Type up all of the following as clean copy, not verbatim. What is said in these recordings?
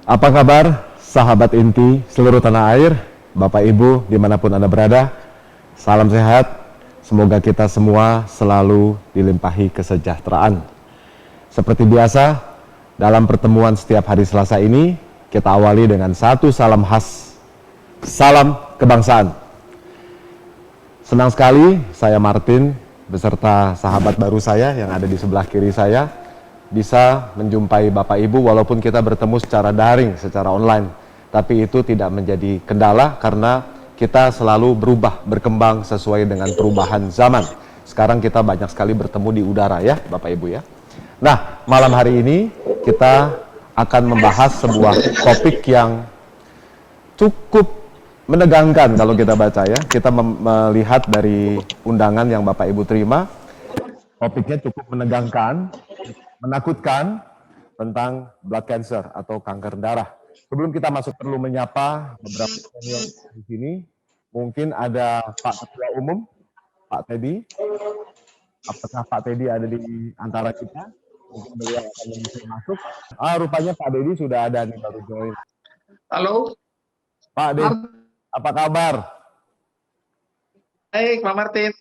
Apa kabar sahabat inti seluruh tanah air, Bapak Ibu dimanapun Anda berada, salam sehat, semoga kita semua selalu dilimpahi kesejahteraan. Seperti biasa, dalam pertemuan setiap hari Selasa ini, kita awali dengan satu salam khas, salam kebangsaan. Senang sekali saya Martin beserta sahabat baru saya yang ada di sebelah kiri saya bisa menjumpai Bapak Ibu walaupun kita bertemu secara daring, secara online. Tapi itu tidak menjadi kendala karena kita selalu berubah, berkembang sesuai dengan perubahan zaman. Sekarang kita banyak sekali bertemu di udara ya Bapak Ibu ya. Nah, malam hari ini kita akan membahas sebuah topik yang cukup menegangkan kalau kita baca ya. Kita melihat dari undangan yang Bapak Ibu terima, topiknya cukup menegangkan, menakutkan tentang blood cancer atau kanker darah. Sebelum kita masuk perlu menyapa beberapa senior di sini. Mungkin ada Pak Ketua Umum, Pak Teddy. Apakah Pak Teddy ada di antara kita? Mungkin beliau akan masuk. Rupanya Pak Teddy sudah ada nih baru join. Halo. Pak Teddy, apa kabar? Baik, Pak Martin.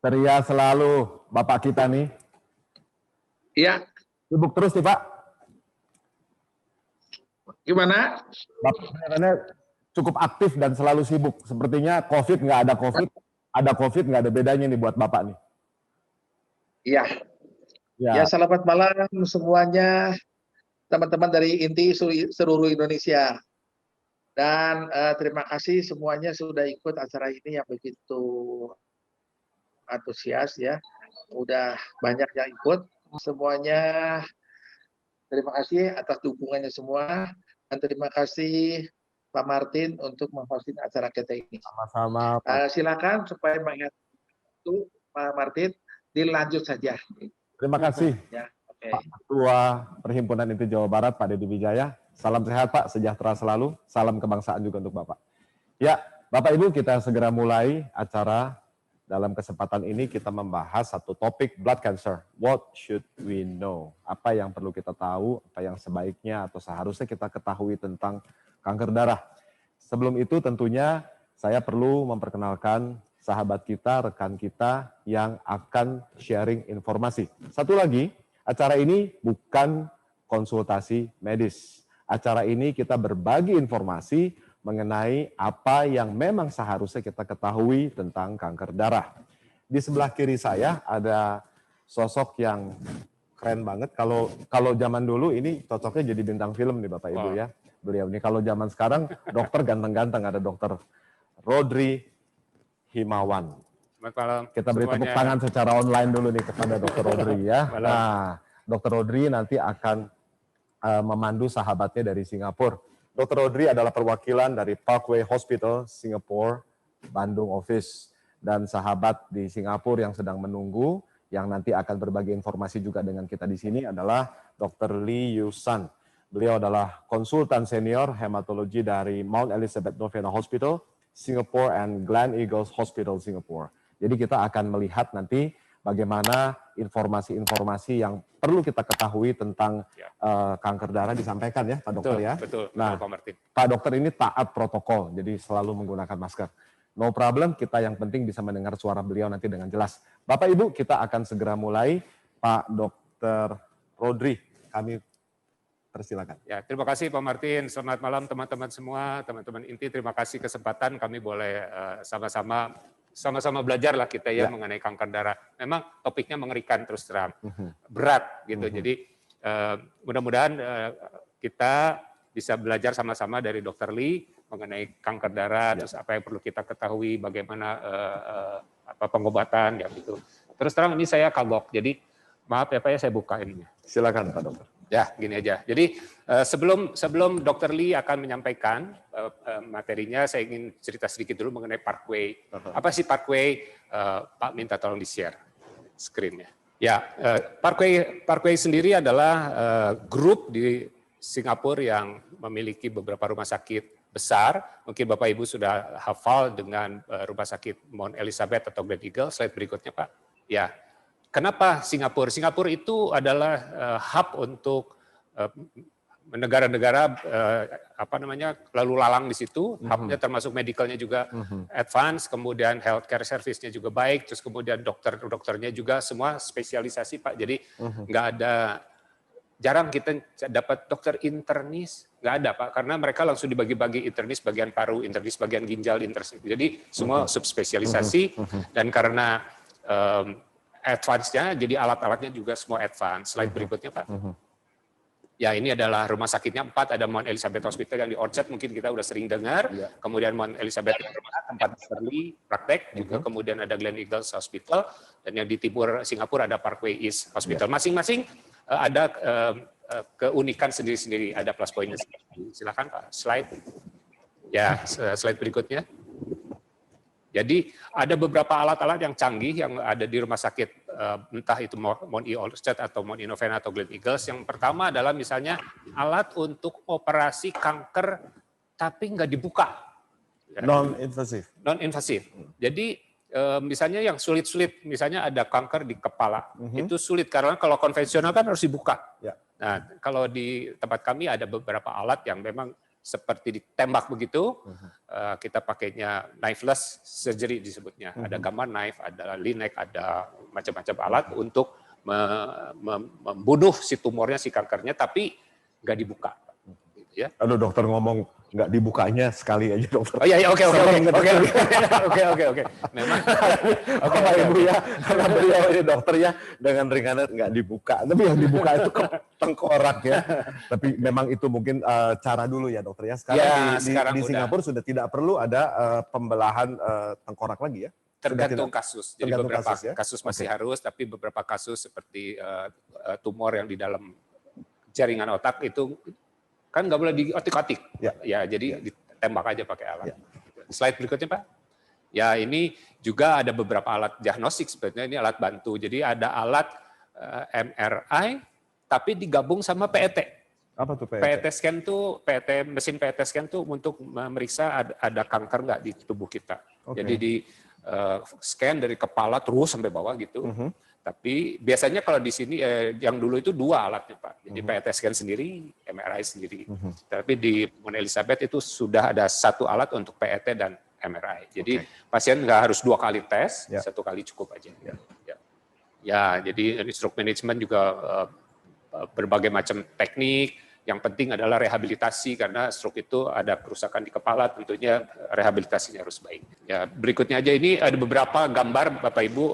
Ceria selalu Bapak kita nih. Iya. Sibuk terus nih Pak. Gimana? Bapak kelihatannya cukup aktif dan selalu sibuk. Sepertinya COVID nggak ada COVID, ada COVID nggak ada bedanya nih buat Bapak nih. Iya. Ya, selamat malam semuanya, teman-teman dari Inti seluruh Indonesia. Dan terima kasih semuanya sudah ikut acara ini yang begitu antusias ya. Udah banyak yang ikut. Semuanya terima kasih atas dukungannya semua. Dan terima kasih Pak Martin untuk memhost acara kita ini. Sama-sama. Silakan supaya mengingat itu Pak Martin dilanjut saja. Terima kasih ya, Pak Ketua Perhimpunan Inti Jawa Barat, Pak Deddy Wijaya. Salam sehat Pak, sejahtera selalu. Salam kebangsaan juga untuk Bapak. Ya, Bapak Ibu kita segera mulai acara. Dalam kesempatan ini kita membahas satu topik blood cancer. What should we know? Apa yang perlu kita tahu, apa yang sebaiknya atau seharusnya kita ketahui tentang kanker darah. Sebelum itu tentunya saya perlu memperkenalkan sahabat kita, rekan kita yang akan sharing informasi. Satu lagi, acara ini bukan konsultasi medis. Acara ini kita berbagi informasi mengenai apa yang memang seharusnya kita ketahui tentang kanker darah. Di sebelah kiri saya ada sosok yang keren banget. Kalau zaman dulu ini cocoknya jadi bintang film nih Bapak Ibu ya. Beliau ini kalau zaman sekarang dokter ganteng-ganteng, ada dokter Rodri Himawan. Kita beri tepuk tangan secara online dulu nih kepada dokter Rodri ya. Nah, dokter Rodri nanti akan memandu sahabatnya dari Singapura. Dr. Rodri adalah perwakilan dari Parkway Hospital Singapore, Bandung Office. Dan sahabat di Singapura yang sedang menunggu, yang nanti akan berbagi informasi juga dengan kita di sini adalah Dr. Lee Yusan. Beliau adalah konsultan senior hematologi dari Mount Elizabeth Novena Hospital, Singapore, and Glen Eagles Hospital, Singapore. Jadi kita akan melihat nanti bagaimana informasi-informasi yang perlu kita ketahui tentang kanker darah disampaikan ya Pak Dokter ya. Betul, nah, Pak Martin. Pak Dokter ini taat protokol, jadi selalu menggunakan masker. No problem, kita yang penting bisa mendengar suara beliau nanti dengan jelas. Bapak Ibu, kita akan segera mulai. Pak Dokter Rodri, kami persilakan. Ya, terima kasih Pak Martin. Selamat malam teman-teman semua, teman-teman Inti. Terima kasih kesempatan kami boleh sama-sama belajar lah kita ya mengenai kanker darah. Memang topiknya mengerikan terus terang, berat gitu. Jadi mudah-mudahan kita bisa belajar sama-sama dari Dr. Lee mengenai kanker darah, terus apa yang perlu kita ketahui, bagaimana pengobatan ya gitu. Terus terang ini saya kagok, jadi maaf ya Pak ya saya buka ininya. Silakan Pak Dokter. Ya, gini aja. Jadi sebelum Dr. Lee akan menyampaikan materinya, saya ingin cerita sedikit dulu mengenai Parkway. Apa sih Parkway? Pak minta tolong di-share screen-nya. Ya, Parkway sendiri adalah grup di Singapura yang memiliki beberapa rumah sakit besar. Mungkin Bapak Ibu sudah hafal dengan rumah sakit Mount Elizabeth atau Glen Eagles. Slide berikutnya Pak. Ya. Kenapa Singapura? Singapura itu adalah hub untuk negara-negara lalu lalang di situ, hubnya termasuk medicalnya juga advance, kemudian healthcare service-nya juga baik, terus kemudian dokternya juga semua spesialisasi Pak. Jadi nggak ada, jarang kita dapat dokter internis, nggak ada Pak, karena mereka langsung dibagi-bagi internis bagian paru, internis bagian ginjal, internis. Jadi semua subspesialisasi dan karena advance-nya, jadi alat-alatnya juga semua advance. Slide berikutnya Pak. Ya, ini adalah rumah sakitnya 4, ada Mount Elizabeth Hospital yang di Orchard, mungkin kita udah sering dengar. Kemudian Mount Elizabeth tempat Shirley praktek, juga kemudian ada Glen Eagles Hospital, dan yang di timur Singapura ada Parkway East Hospital. Masing-masing ada keunikan sendiri-sendiri, ada plus point-nya. Silakan Pak, slide. Ya, slide berikutnya. Jadi ada beberapa alat-alat yang canggih yang ada di rumah sakit, entah itu Mount E. Orchard atau Mount E. Novena atau Glen Eagles. Yang pertama adalah misalnya alat untuk operasi kanker tapi nggak dibuka. Non-invasif. Non-invasif. Jadi misalnya yang sulit-sulit, misalnya ada kanker di kepala, itu sulit karena kalau konvensional kan harus dibuka. Nah, kalau di tempat kami ada beberapa alat yang memang seperti ditembak begitu, kita pakainya knifeless surgery disebutnya. Ada gamma knife, ada linek, ada macam-macam alat untuk membunuh si tumornya, si kankernya, tapi nggak dibuka. Ya. Aduh, dokter ngomong nggak dibukanya sekali aja dokter. Oh iya, oke. Memang, Bapak Ibu ya, karena beliau ini dokter ya, dengan ringannya nggak dibuka. Tapi yang dibuka itu tengkorak ya. Tapi memang itu mungkin cara dulu ya dokter ya. Sekarang di Singapura sudah tidak perlu ada pembelahan tengkorak lagi ya. Tergantung kasus. Jadi tergantung beberapa kasus masih harus, tapi beberapa kasus seperti tumor yang di dalam jaringan otak itu kan nggak boleh diotik-otik, ya jadi ditembak aja pakai alat. Slide berikutnya Pak. Ya ini juga ada beberapa alat diagnostik sebetulnya, ini alat bantu. Jadi ada alat MRI tapi digabung sama PET. Apa tuh PET? PET scan tuh, mesin PET scan tuh untuk memeriksa ada kanker nggak di tubuh kita. Jadi di scan dari kepala terus sampai bawah gitu. Tapi biasanya kalau di sini yang dulu itu 2 alatnya Pak. Jadi PET scan sendiri, MRI sendiri. Tapi di Mount Elizabeth itu sudah ada 1 alat untuk PET dan MRI. Jadi pasien nggak harus 2 kali tes, 1 kali cukup aja. Ya, jadi stroke management juga berbagai macam teknik. Yang penting adalah rehabilitasi karena stroke itu ada kerusakan di kepala, tentunya rehabilitasinya harus baik. Ya, berikutnya aja ini ada beberapa gambar Bapak Ibu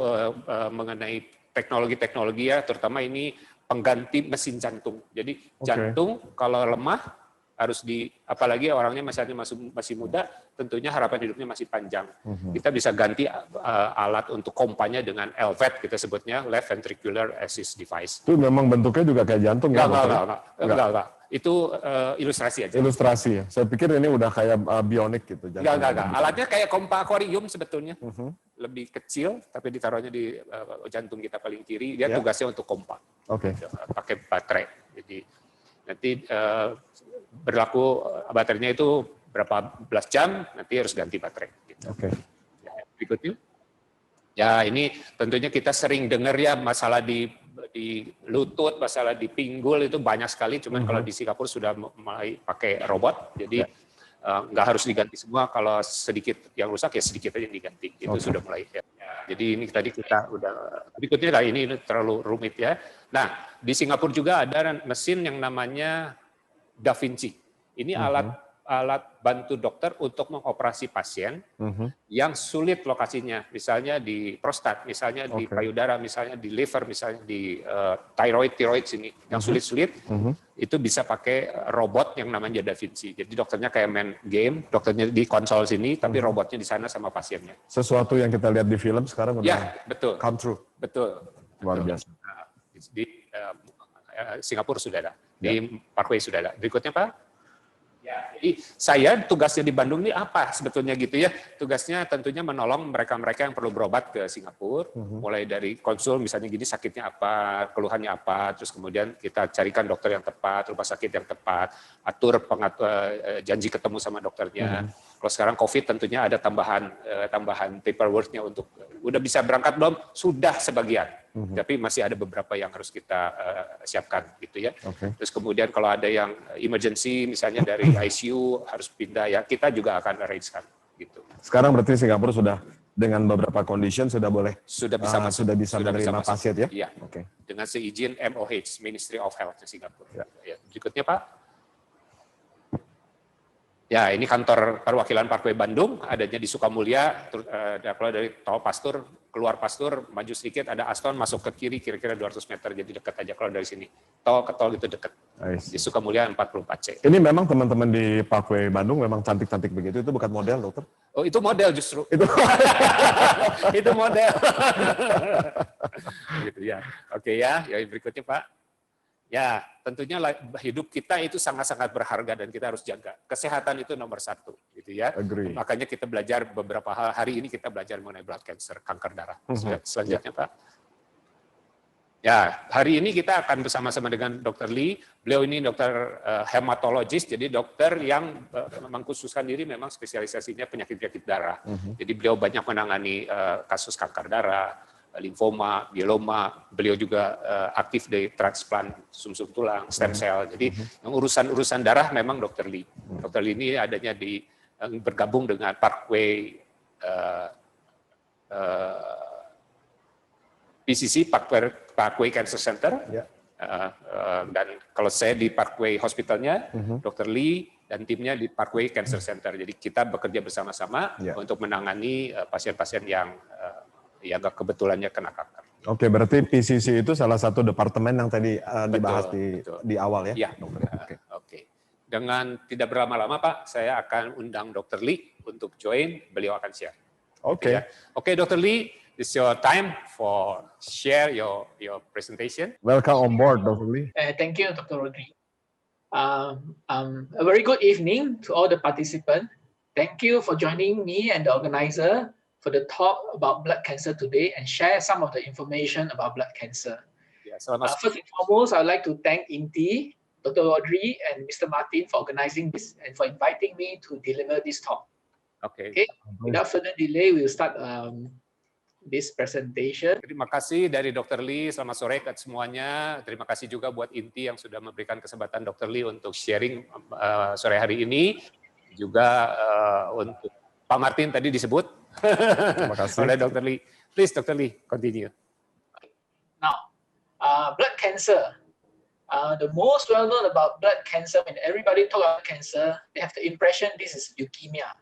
mengenai teknologi-teknologi ya, terutama ini pengganti mesin jantung. Jadi jantung kalau lemah harus apalagi orangnya masih muda, tentunya harapan hidupnya masih panjang. Kita bisa ganti alat untuk pompanya dengan LVAD, kita sebutnya Left Ventricular Assist Device. Itu memang bentuknya juga kayak jantung ya? Enggak. Itu ilustrasi aja. Ilustrasi ya. Saya pikir ini udah kayak bionik gitu. Enggak. Alatnya kayak pompa akuarium sebetulnya. Lebih kecil, tapi ditaruhnya di jantung kita paling kiri. Dia tugasnya untuk pompa. Pakai baterai. Jadi nanti berlaku baterainya itu berapa belas jam, nanti harus ganti baterai. Gitu. Berikutnya. Ya ini tentunya kita sering dengar ya masalah di lutut, masalah di pinggul itu banyak sekali. Cuman kalau di Singapura sudah mulai pakai robot, jadi nggak harus diganti semua. Kalau sedikit yang rusak ya sedikit aja yang diganti. Itu sudah mulai. Ya. Jadi ini tadi kita udah berikutnya lah ini terlalu rumit ya. Nah di Singapura juga ada mesin yang namanya Da Vinci. Ini alat bantu dokter untuk mengoperasi pasien yang sulit lokasinya, misalnya di prostat, misalnya di payudara, misalnya di liver, misalnya di tiroid sini, yang sulit-sulit itu bisa pakai robot yang namanya Da Vinci. Jadi dokternya kayak main game, dokternya di konsol sini, tapi robotnya di sana sama pasiennya. Sesuatu yang kita lihat di film sekarang udah betul. Come true. Betul. Luar biasa. Di Singapura sudah ada, di Parkway sudah ada. Berikutnya Pak. Ya, jadi saya tugasnya di Bandung ini apa sebetulnya gitu ya? Tugasnya tentunya menolong mereka-mereka yang perlu berobat ke Singapura, mulai dari konsul misalnya gini sakitnya apa, keluhannya apa, terus kemudian kita carikan dokter yang tepat, rumah sakit yang tepat, atur janji ketemu sama dokternya. Kalau sekarang COVID tentunya ada tambahan paperwork-nya untuk udah bisa berangkat belum? Sudah sebagian. Tapi masih ada beberapa yang harus kita siapkan gitu ya. Terus kemudian kalau ada yang emergency misalnya dari ICU harus pindah ya, kita juga akan arrange-kan gitu. Sekarang berarti Singapura sudah dengan beberapa condition sudah bisa menerima pasien ya? Iya. Dengan seizin MOH, Ministry of Health di Singapura. Ya. Berikutnya Pak. Ya, ini kantor perwakilan Parkway Bandung, adanya di Sukamulya. Kalau dari tol Pastur, keluar Pastur, maju sedikit ada Aston, masuk ke kiri kira-kira 200 meter, jadi dekat aja kalau dari sini. Tol ke tol itu dekat. Di Sukamulya 44C. Ini memang teman-teman di Parkway Bandung memang cantik-cantik begitu, itu bukan model, dokter? Oh, itu model justru. Itu model. Gitu ya. Oke ya, berikutnya Pak. Ya, tentunya hidup kita itu sangat-sangat berharga dan kita harus jaga. Kesehatan itu nomor 1, gitu ya. Makanya kita belajar beberapa hal. Hari ini kita belajar mengenai blood cancer, kanker darah. Selanjutnya, Pak. Ya, hari ini kita akan bersama-sama dengan Dr. Lee. Beliau ini dokter hematologis, jadi dokter yang mengkhususkan diri memang spesialisasinya penyakit-penyakit darah. Jadi beliau banyak menangani kasus kanker darah, limfoma, mieloma, beliau juga aktif di transplant sumsum tulang, stem cell. Jadi yang urusan darah memang Dr. Lee. Dr. Lee ini adanya bergabung dengan Parkway PCC, Parkway Cancer Center. Dan kalau saya di Parkway Hospitalnya, Dr. Lee dan timnya di Parkway Cancer Center. Jadi kita bekerja bersama-sama untuk menangani pasien-pasien yang agak kebetulannya kena kanker. Oke, berarti PCC itu salah satu departemen yang tadi dibahas di awal ya? Iya. Oke. Dengan tidak berlama-lama Pak, saya akan undang Dr. Lee untuk join, beliau akan share. Oke. Oke, Dr. Lee, this is your time for share your presentation. Welcome on board, Dr. Lee. Thank you, Dr. Rodri. A very good evening to all the participants. Thank you for joining me and the organizer for the talk about blood cancer today and share some of the information about blood cancer. First and foremost, I'd like to thank INTI, Dr. Rodri, and Mr. Martin for organizing this and for inviting me to deliver this talk. Okay. Without further delay, we'll start this presentation. Terima kasih dari Dr. Lee, selamat sore ke semuanya. Terima kasih juga buat INTI yang sudah memberikan kesempatan Dr. Lee untuk sharing sore hari ini. Juga untuk Pak Martin tadi disebut oleh Dr. Lee. Please, Dr. Lee, continue. Now, blood cancer. The most well known about blood cancer, when everybody talk about cancer, they have the impression this is leukemia.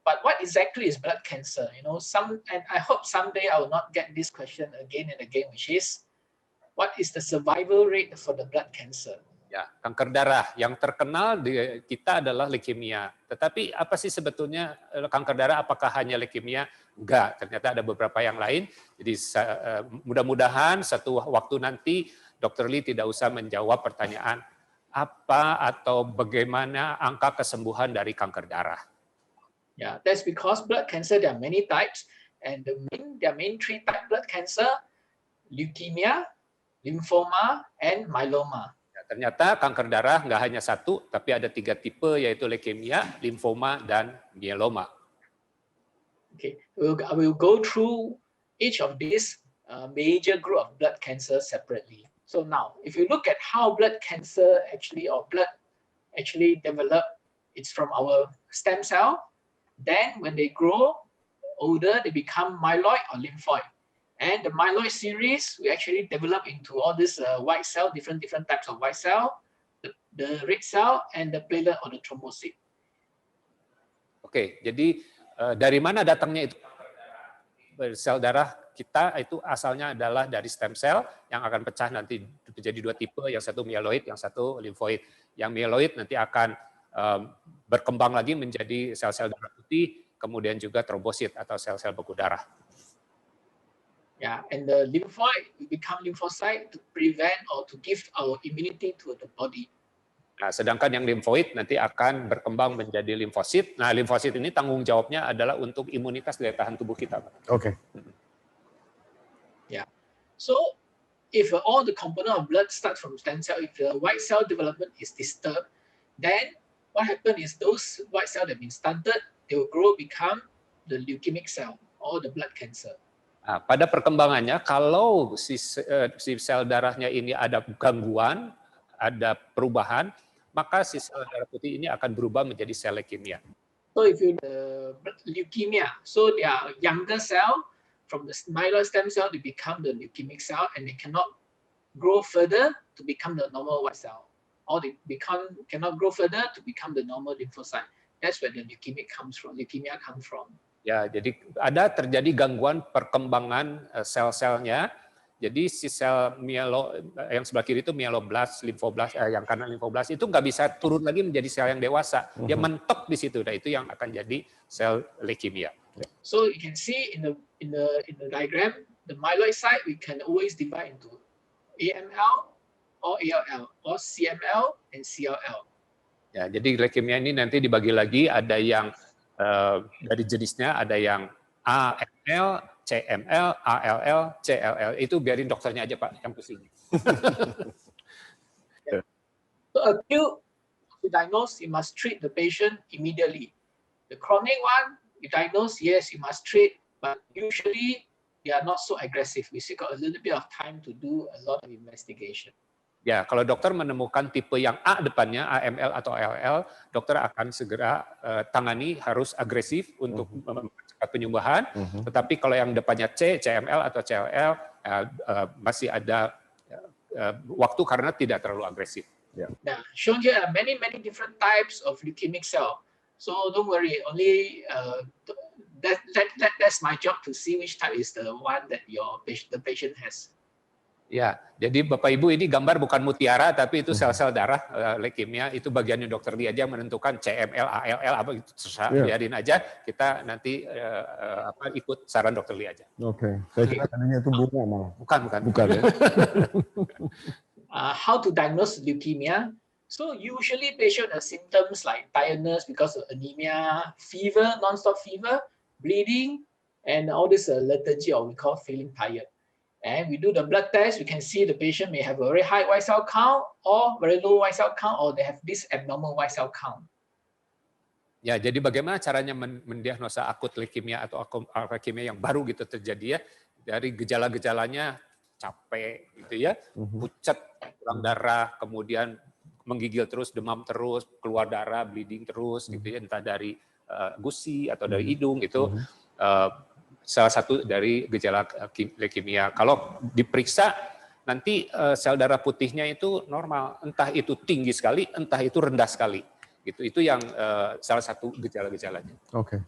But what exactly is blood cancer? You know, and I hope someday I will not get this question again and again, which is, what is the survival rate for the blood cancer? Ya, kanker darah yang terkenal di kita adalah leukemia. Tetapi apa sih sebetulnya kanker darah? Apakah hanya leukemia? Enggak, ternyata ada beberapa yang lain. Jadi mudah-mudahan satu waktu nanti Dr. Lee tidak usah menjawab pertanyaan apa atau bagaimana angka kesembuhan dari kanker darah. Yeah, that's because blood cancer there are many types, and there are main 3 types blood cancer: leukemia, lymphoma, and myeloma. Ternyata kanker darah nggak hanya satu, tapi ada 3 tipe, yaitu leukemia, limfoma, dan myeloma. Okay, I will go through each of these major group of blood cancer separately. So now, if you look at how blood cancer blood actually develop, it's from our stem cell. Then when they grow older, they become myeloid or lymphoid. And the myeloid series, we actually develop into all this white cell, different types of white cell, the red cell, and the platelet or the thrombocyte. Oke, jadi dari mana datangnya itu? Sel darah kita itu asalnya adalah dari stem cell yang akan pecah nanti menjadi 2 tipe, yang satu myeloid, yang satu lymphoid. Yang myeloid nanti akan berkembang lagi menjadi sel-sel darah putih, kemudian juga trombosit atau sel-sel beku darah. Yeah, and the lymphoid will become lymphocyte to prevent or to give our immunity to the body. Nah, sedangkan yang limfoid nanti akan berkembang menjadi limfosit. Nah, limfosit ini tanggung jawabnya adalah untuk imunitas daya tahan tubuh kita. Oke. Yeah. So, if all the component of blood start from stem cell, if the white cell development is disturbed, then what happens is those white cells that have been stunted, they will grow, become the leukemic cell or the blood cancer. Nah, pada perkembangannya, kalau si sel darahnya ini ada gangguan, ada perubahan, maka si sel darah putih ini akan berubah menjadi sel leukemia. So if you leukemia, so they are younger cell from the myeloid stem cell to become the leukemic cell, and they cannot grow further to become the normal white cell, or they cannot grow further to become the normal lymphocyte. That's where the leukemia comes from. Ya, jadi ada terjadi gangguan perkembangan sel-selnya. Jadi si sel yang sebelah kiri itu mieloblast, limfoblast, yang kanan limfoblast itu nggak bisa turun lagi menjadi sel yang dewasa. Dia mentok di situ. Nah, itu yang akan jadi sel leukemia. So you can see in the diagram, the myeloid site we can always divide into AML or ALL or CML and CLL. Ya, jadi leukemia ini nanti dibagi lagi, ada yang dari jenisnya, ada yang AML, CML, ALL, CLL. Itu biarin dokternya aja Pak yang pusing. So acute, to diagnose, you must treat the patient immediately. The chronic one, you diagnose, yes, you must treat, but usually they are not so aggressive. We still got a little bit of time to do a lot of investigation. Ya, kalau dokter menemukan tipe yang A depannya, AML atau ALL, dokter akan segera tangani, harus agresif untuk mempercepat penyembuhan. Tetapi kalau yang depannya C, CML atau CLL, masih ada waktu karena tidak terlalu agresif. Now, shown here are many different types of leukemic cell. So don't worry, only that's my job to see which type is the one that the patient has. Ya, jadi Bapak Ibu ini gambar bukan mutiara, tapi itu sel-sel darah leukemia, itu bagiannya dokter Lee aja menentukan CML, ALL, apa itu terserah, biarin aja, kita nanti ikut saran dokter Lee aja. Oke, saya kira tadinya itu bunga malah. Bukan ya. How to diagnose leukemia? So usually patient has symptoms like tiredness because of anemia, fever, non-stop fever, bleeding, and all this lethargy, or we call feeling tired. And we do the blood test, we can see the patient may have a very high white cell count or very low white cell count, or they have this abnormal white cell count. Ya, jadi bagaimana caranya mendiagnosa akut leukemia atau leukemia yang baru gitu terjadi ya? Dari gejala-gejalanya capek gitu ya, pucat, kurang darah, kemudian menggigil terus, demam terus, keluar darah, bleeding terus gitu ya, entah dari gusi atau dari hidung gitu. Salah satu dari gejala leukemia. Kalau diperiksa nanti sel darah putihnya itu normal, entah itu tinggi sekali, entah itu rendah sekali. Gitu. Itu yang salah satu gejala-gejalanya. Oke.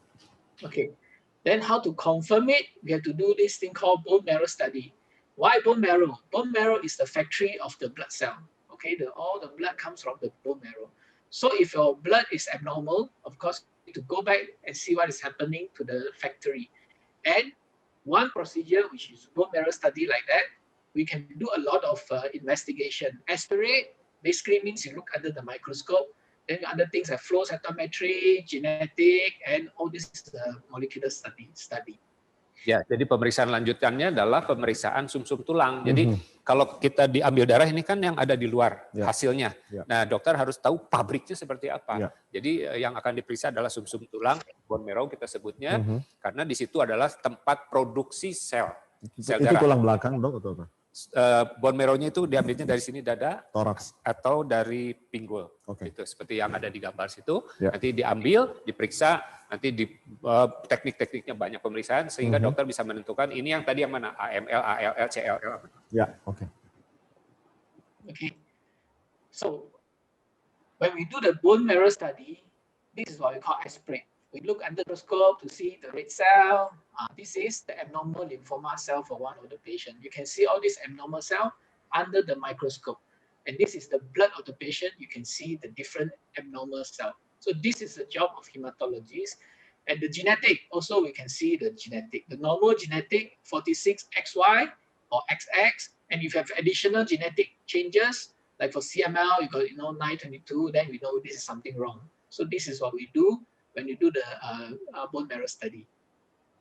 Okay. Then how to confirm it? We have to do this thing called bone marrow study. Why bone marrow? Bone marrow is the factory of the blood cell. Okay, all the blood comes from the bone marrow. So if your blood is abnormal, of course, you need to go back and see what is happening to the factory. And one procedure, which is bone marrow study like that, we can do a lot of investigation. Aspirate basically means you look under the microscope. Then other things like flow cytometry, genetic, and all this molecular study. Ya, jadi pemeriksaan lanjutannya adalah pemeriksaan sumsum tulang. Jadi kalau kita diambil darah ini kan yang ada di luar hasilnya. Nah, dokter harus tahu pabriknya seperti apa. Jadi yang akan diperiksa adalah sumsum tulang, bone marrow kita sebutnya, karena di situ adalah tempat produksi sel Itu darah. tulang belakang dok atau apa? Bone marrow-nya itu diambilnya dari sini dada, Toraks atau dari pinggul. Oke. Gitu, seperti yang ada di gambar situ. Nanti diambil, diperiksa, nanti di teknik-tekniknya banyak pemeriksaan sehingga dokter bisa menentukan ini yang tadi yang mana, AML, ALL, CLL. Ya, oke. Okay. So when we do the bone marrow study, this is what we call aspirate. We look under the microscope to see the red cell. This is the abnormal lymphoma cell for one of the patient. You can see all this abnormal cell under the microscope. And this is the blood of the patient. You can see the different abnormal cell. So this is the job of hematologists. And the genetic, also we can see the genetic. The normal genetic, 46XY or XX. And if you have additional genetic changes, like for CML, you got 922, then we know this is something wrong. So this is what we do when you do the bone marrow study.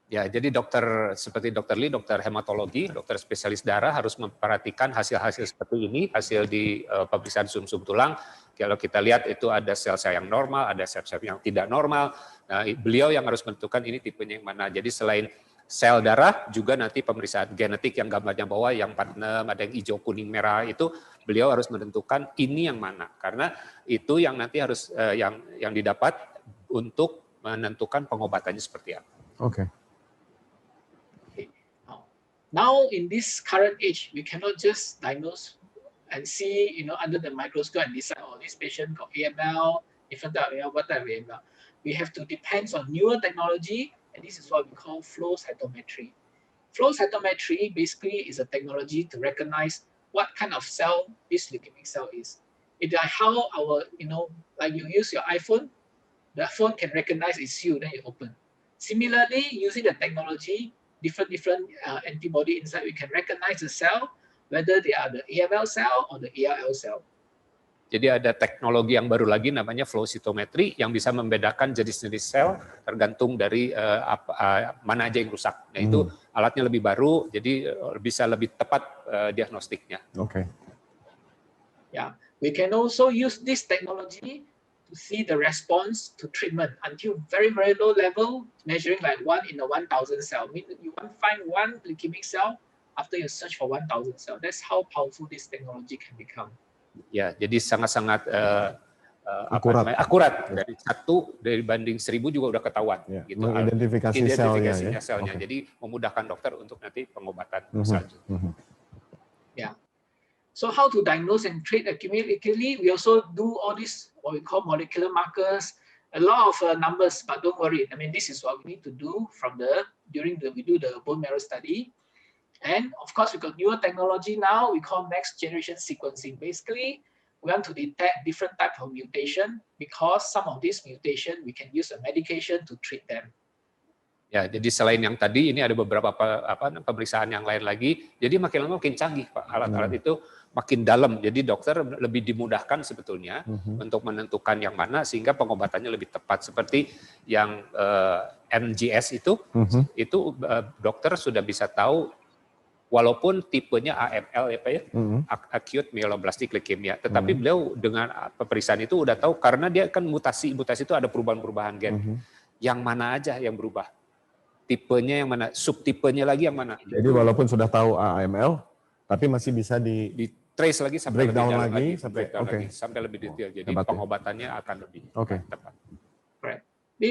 Ya, jadi dokter seperti dokter Lee, dokter hematologi, dokter spesialis darah harus memperhatikan hasil-hasil seperti ini, hasil di pemeriksaan sumsum tulang. Kalau kita lihat itu ada sel-sel yang normal, ada sel-sel yang tidak normal. Nah, beliau yang harus menentukan ini tipenya yang mana. Jadi selain sel darah, juga nanti pemeriksaan genetik yang gambarnya bawah, yang 46, ada yang hijau, kuning, merah, itu beliau harus menentukan ini yang mana. Karena itu yang nanti harus yang didapat untuk menentukan pengobatannya seperti apa. Oke. Now in this current age, we cannot just diagnose and see, under the microscope and decide, oh, this patient got AML, different type of AML, what type of AML. We have to depend on newer technology, and this is what we call flow cytometry. Flow cytometry basically is a technology to recognize what kind of cell this leukemic cell is. It's like how our, like you use your iPhone, the phone can recognize it's you, then you open. Similarly, using the technology, different antibody inside, we can recognize the cell, whether they are the AML cell or the ALL cell. Jadi ada teknologi yang baru lagi namanya flow cytometry yang bisa membedakan jenis-jenis sel tergantung dari mana aja yang rusak. Nah itu alatnya lebih baru, jadi bisa lebih tepat diagnostiknya. Oke. Yeah, we can also use this technology to see the response to treatment until very, very low level, measuring like 1 in a 1,000 cell. Meaning you want to find one leukemic cell after you search for 1,000 cells. That's how powerful this technology can become. Ya, jadi sangat-sangat akurat. dari banding 1.000 juga udah ketahuan. Ya, Gitu. mengidentifikasi Identifikasinya Okay. selnya. Jadi memudahkan dokter untuk nanti pengobatan Mhm. selanjutnya. Yeah. So how to diagnose and treat leukemia? We also do all this, what we call molecular markers, a lot of numbers, but don't worry. I mean, this is what we need to do we do the bone marrow study. And of course, we got newer technology now, we call next generation sequencing. Basically, we want to detect different type of mutation because some of these mutation, we can use a medication to treat them. Ya, jadi selain yang tadi, ini ada beberapa pemeriksaan yang lain lagi. Jadi makin lama makin canggih, Pak. Alat-alat itu makin dalam. Jadi dokter lebih dimudahkan sebetulnya untuk menentukan yang mana sehingga pengobatannya lebih tepat. Seperti yang NGS itu dokter sudah bisa tahu walaupun tipenya AML ya Pak ya, acute myeloblasttic leukemia. Tetapi beliau dengan pemeriksaan itu udah tahu karena dia kan mutasi itu ada perubahan-perubahan gen. Yang mana aja yang berubah? Tipenya yang mana? Subtipenya lagi yang mana? Jadi walaupun sudah tahu AML, tapi masih bisa di trace lagi sampai breakdown lebih dalam lagi, sampai lebih detail. Jadi hebat, pengobatannya akan lebih tepat. Right.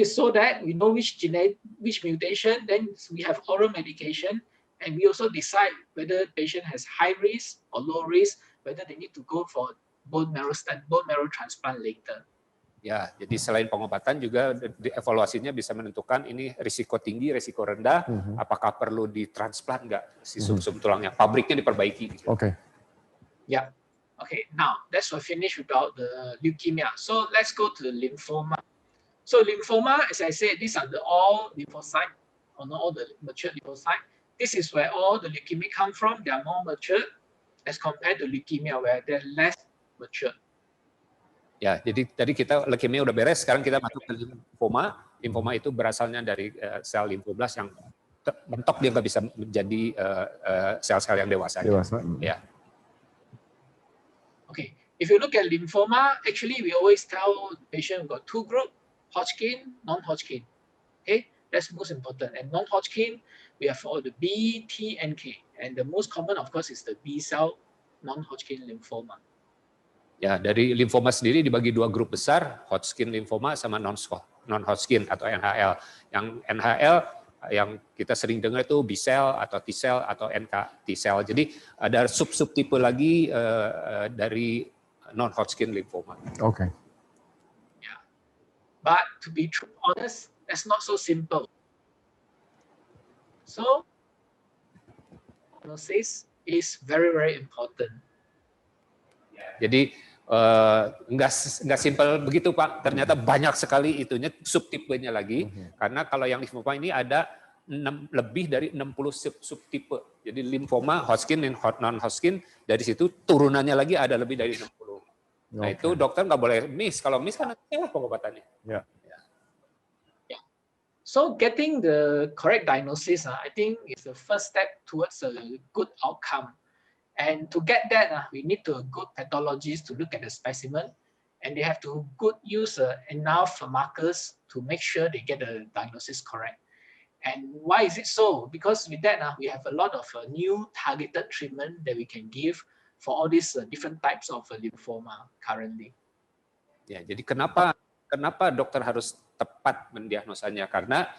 So that we know which mutation, then we have oral medication. And we also decide whether the patient has high risk or low risk, whether they need to go for bone marrow transplant later. Ya, jadi selain pengobatan juga evaluasinya bisa menentukan ini risiko tinggi, risiko rendah, apakah perlu ditransplant nggak si sum-sum tulangnya, pabriknya diperbaiki. Oke. Yeah. Okay. Now that's what finish about the leukemia. So let's go to the lymphoma. So lymphoma, as I said, these are all lymphocyte, or not all the mature lymphocyte. This is where all the leukemia come from. They are more mature as compared to leukemia where they're less mature. Ya, jadi tadi kita leukemia udah beres, sekarang kita masuk ke lymphoma. Lymphoma itu berasalnya dari sel limfoblast yang mentok, dia nggak bisa menjadi sel-sel yang dewasa. Ya. Okay, if you look at lymphoma, actually we always tell the patient we've got two groups, Hodgkin, non-Hodgkin. Okay, that's most important. And non-Hodgkin, we have all the B, T, and K. And the most common, of course, is the B cell non-Hodgkin lymphoma. Ya, dari limfoma sendiri dibagi dua grup besar, Hodgkin lymphoma sama non-Hodgkin atau NHL. Yang NHL yang kita sering dengar itu B cell atau T cell atau NK T cell. Jadi ada sub-tipe lagi dari non-Hodgkin lymphoma. Oke. Yeah. But to be honest, that's not so simple. So, diagnosis is very, very important. Jadi nggak simpel begitu Pak. Ternyata banyak sekali itunya subtipenya lagi. Karena kalau yang lymphoma ini ada lebih dari 60 subtipe. Jadi lymphoma, Hodgkin, dan non-Hodgkin, dari situ turunannya lagi ada lebih dari 60. Nah itu dokter nggak boleh miss. Kalau miss kan salah pengobatannya. Ya. So getting the correct diagnosis, I think, is the first step towards a good outcome. And to get that, we need to good pathologists to look at the specimen, and they have to use enough markers to make sure they get the diagnosis correct. And why is it so? Because with that, we have a lot of new targeted treatment that we can give for all these different types of lymphoma currently. Ya, jadi kenapa dokter harus tepat mendiagnosanya? Karena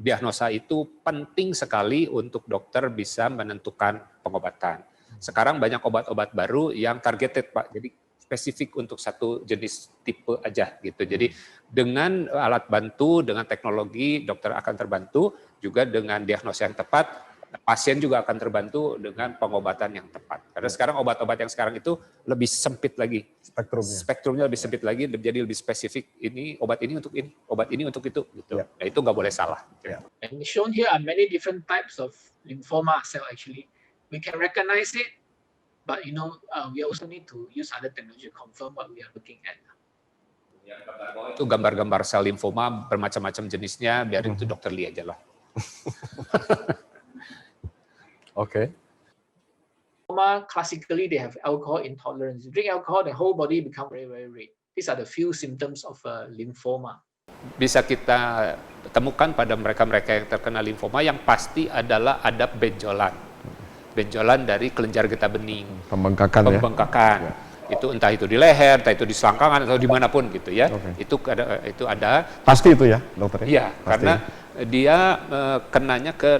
diagnosa itu penting sekali untuk dokter bisa menentukan pengobatan. Sekarang banyak obat-obat baru yang targeted, Pak. Jadi spesifik untuk satu jenis tipe aja gitu. Jadi dengan alat bantu, dengan teknologi, dokter akan terbantu, juga dengan diagnosa yang tepat, pasien juga akan terbantu dengan pengobatan yang tepat. Karena sekarang obat-obat yang sekarang itu lebih sempit lagi. Spektrumnya lebih sempit lagi, jadi lebih spesifik. Ini obat ini untuk ini, obat ini untuk itu. Gitu. Nah, itu nggak boleh salah. And shown here are many different types of lymphoma cell actually. We can recognize it, but we also need to use other technology to confirm what we are looking at. Itu gambar-gambar sel limfoma bermacam-macam jenisnya, biarin itu dokter Lee aja lah. Okay. Lymphoma, classically, they have alcohol intolerance. You drink alcohol, the whole body become very, very red. These are the few symptoms of lymphoma. Bisa kita temukan pada mereka-mereka yang terkena limfoma yang pasti adalah ada benjolan. Benjolan dari kelenjar getah bening. Pembengkakan. Ya. Itu entah itu di leher, entah itu di selangkangan atau dimanapun gitu ya. Okay. Itu ada. Pasti itu ya, dokter? Iya, karena dia kenanya ke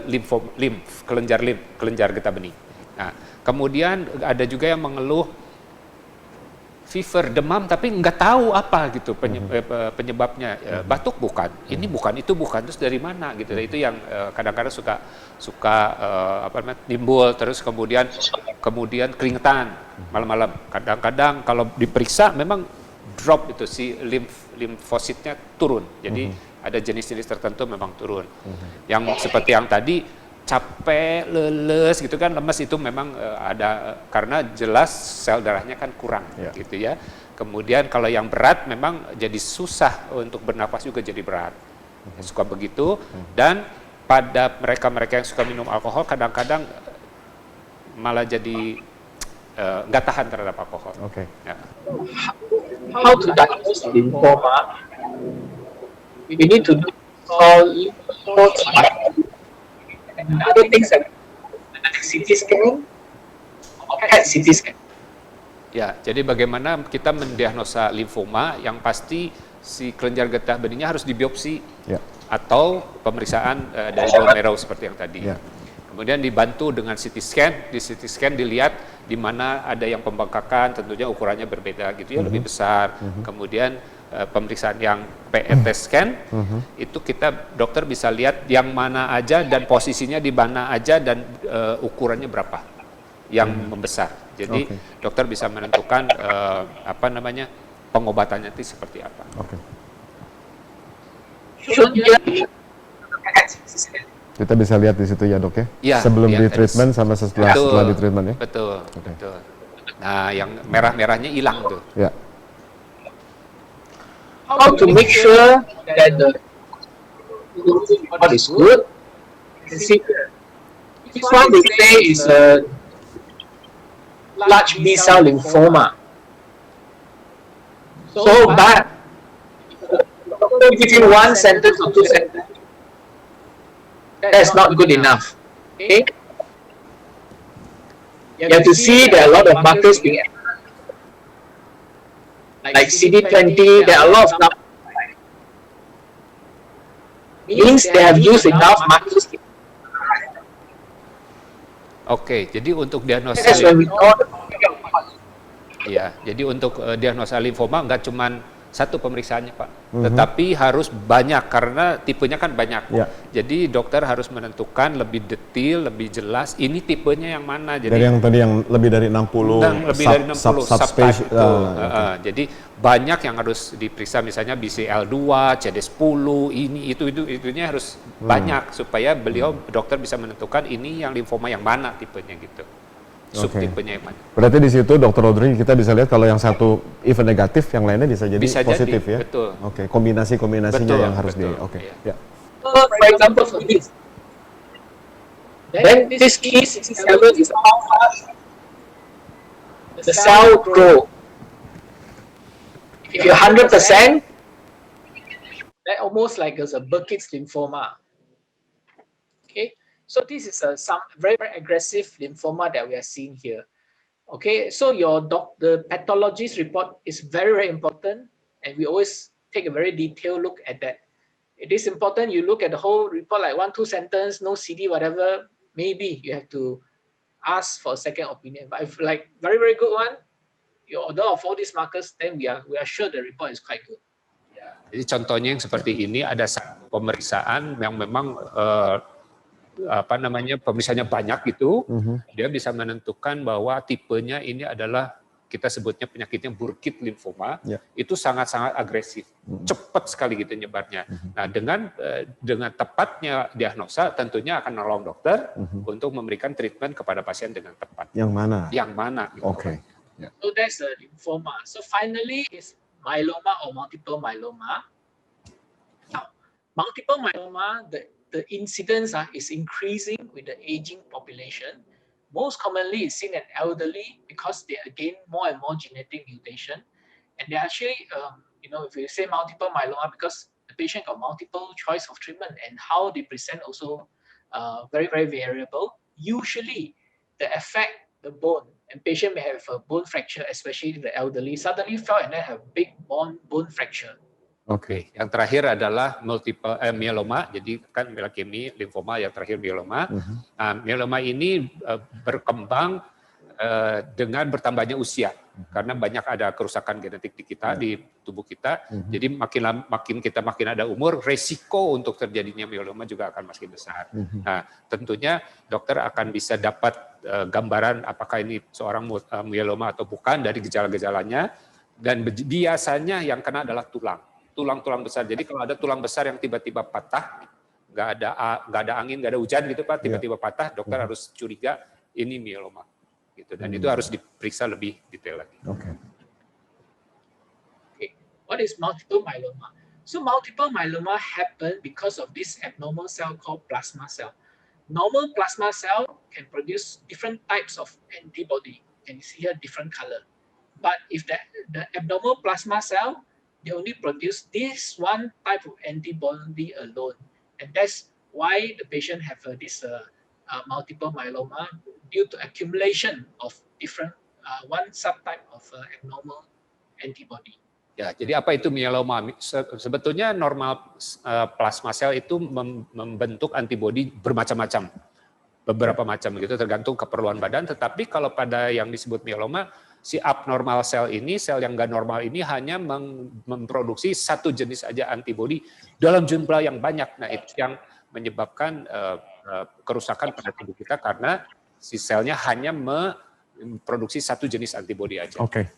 kelenjar getah bening. Nah, kemudian ada juga yang mengeluh fever, demam, tapi nggak tahu apa gitu penyebabnya. Batuk bukan, ini bukan, itu bukan, terus dari mana gitu. Itu yang kadang-kadang suka timbul, terus kemudian keringetan malam-malam. Kadang-kadang kalau diperiksa memang drop itu si limfositnya turun. Jadi ada jenis-jenis tertentu memang turun. Yang seperti yang tadi capek, leles gitu kan, lemes itu memang ada karena jelas sel darahnya kan kurang gitu ya. Kemudian kalau yang berat memang jadi susah untuk bernapas juga jadi berat. Suka begitu dan pada mereka-mereka yang suka minum alkohol kadang-kadang malah jadi nggak tahan terhadap alkohol. Okay. Ya. How to diagnose lymphoma? We need to do and other things like CT scan or PET CT scan. Ya, jadi bagaimana kita mendiagnosa limfoma yang pasti si kelenjar getah beningnya harus dibiopsi atau pemeriksaan dari bone marrow seperti yang tadi. Kemudian dibantu dengan CT scan, di CT scan dilihat di mana ada yang pembengkakan, tentunya ukurannya berbeda gitu ya, lebih besar. Kemudian pemeriksaan yang PET scan itu dokter bisa lihat yang mana aja dan posisinya di mana aja dan ukurannya berapa yang membesar. Jadi dokter bisa menentukan pengobatannya itu seperti apa. Kita bisa lihat di situ ya dok ya? Ya sebelum di treatment sama setelah di treatment ya? Betul. Nah yang merah-merahnya hilang tuh. Ya. How to make sure that the what is good? See, this one they say is a large B-cell lymphoma. So bad. Within one sentence or two sentences, that's not good enough. Okay? You have to see there are a lot of markers being like CD20, there are a lot of stuff. Means they have used enough markers. Oke, jadi untuk diagnosa jadi untuk diagnosa limfoma nggak cuma satu pemeriksaannya Pak, tetapi harus banyak karena tipenya kan banyak. Jadi dokter harus menentukan lebih detail, lebih jelas ini tipenya yang mana. Jadi dari yang tadi yang lebih dari 60 subtype itu. Jadi banyak yang harus diperiksa, misalnya BCL2, CD10, ini itunya harus banyak supaya dokter bisa menentukan ini yang limfoma yang mana tipenya gitu. Subtipenya yang mana. Berarti di situ Dr. Rodri kita bisa lihat kalau yang satu even negatif, yang lainnya bisa jadi positif ya. Betul. Kombinasinya yang harus ya. For example, for this, then this key 67 is how fast the cell grow. If you're 100%, almost like as a Burkitt's lymphoma. Okay, so this is some very, very aggressive lymphoma that we are seeing here. Okay, so the pathologist report is very, very important, and we always take a very detailed look at that. It is important you look at the whole report, like 1-2 sentence, no CD, whatever. Maybe you have to ask for a second opinion. But if like very, very good one, you order of all these markers, then we are sure the report is quite good. Jadi contohnya yang seperti ini, ada pemeriksaan yang memang pemeriksaannya banyak gitu, dia bisa menentukan bahwa tipenya ini adalah kita sebutnya penyakitnya Burkitt lymphoma, itu sangat-sangat agresif, cepat sekali gitu nyebarnya. Nah, dengan tepatnya diagnosa tentunya akan menolong dokter untuk memberikan treatment kepada pasien dengan tepat. Yang mana? Yang mana? Gitu. Okay. Yeah. So that's the lymphoma. So finally is myeloma or multiple myeloma. Now, multiple myeloma, the incidence is increasing with the aging population. Most commonly is seen in elderly because they gain more and more genetic mutation. And they actually, if you say multiple myeloma, because the patient got multiple choice of treatment and how they present also very, very variable. Usually, the affect the bone, and patient may have a bone fracture, especially the elderly, suddenly fell and then have big bone fracture. Oke, yang terakhir adalah multiple myeloma, jadi kan leukemia, limfoma, yang terakhir myeloma. Nah, myeloma ini berkembang dengan bertambahnya usia, karena banyak ada kerusakan genetik di kita, di tubuh kita. Jadi makin ada umur, resiko untuk terjadinya myeloma juga akan makin besar. Nah, tentunya dokter akan bisa dapat gambaran apakah ini seorang myeloma atau bukan dari gejala-gejalanya, dan biasanya yang kena adalah tulang besar. Jadi kalau ada tulang besar yang tiba-tiba patah, nggak ada angin, nggak ada hujan gitu Pak, tiba-tiba patah, dokter harus curiga ini myeloma. Gitu. Dan itu harus diperiksa lebih detail lagi. Okay. What is multiple myeloma? So multiple myeloma happen because of this abnormal cell called plasma cell. Normal plasma cell can produce different types of antibody, and you see here different color. But if the abnormal plasma cell, they only produce this one type of antibody alone, and that's why the patient have this multiple myeloma due to accumulation of different one subtype of abnormal antibody. Ya, jadi apa itu myeloma? Sebetulnya normal plasma sel itu membentuk antibodi bermacam-macam, beberapa macam gitu, tergantung keperluan badan. Tetapi kalau pada yang disebut myeloma, si abnormal sel ini, sel yang nggak normal ini hanya memproduksi satu jenis aja antibodi dalam jumlah yang banyak. Nah, itu yang menyebabkan kerusakan pada tubuh kita karena si selnya hanya memproduksi satu jenis antibodi aja. Okay.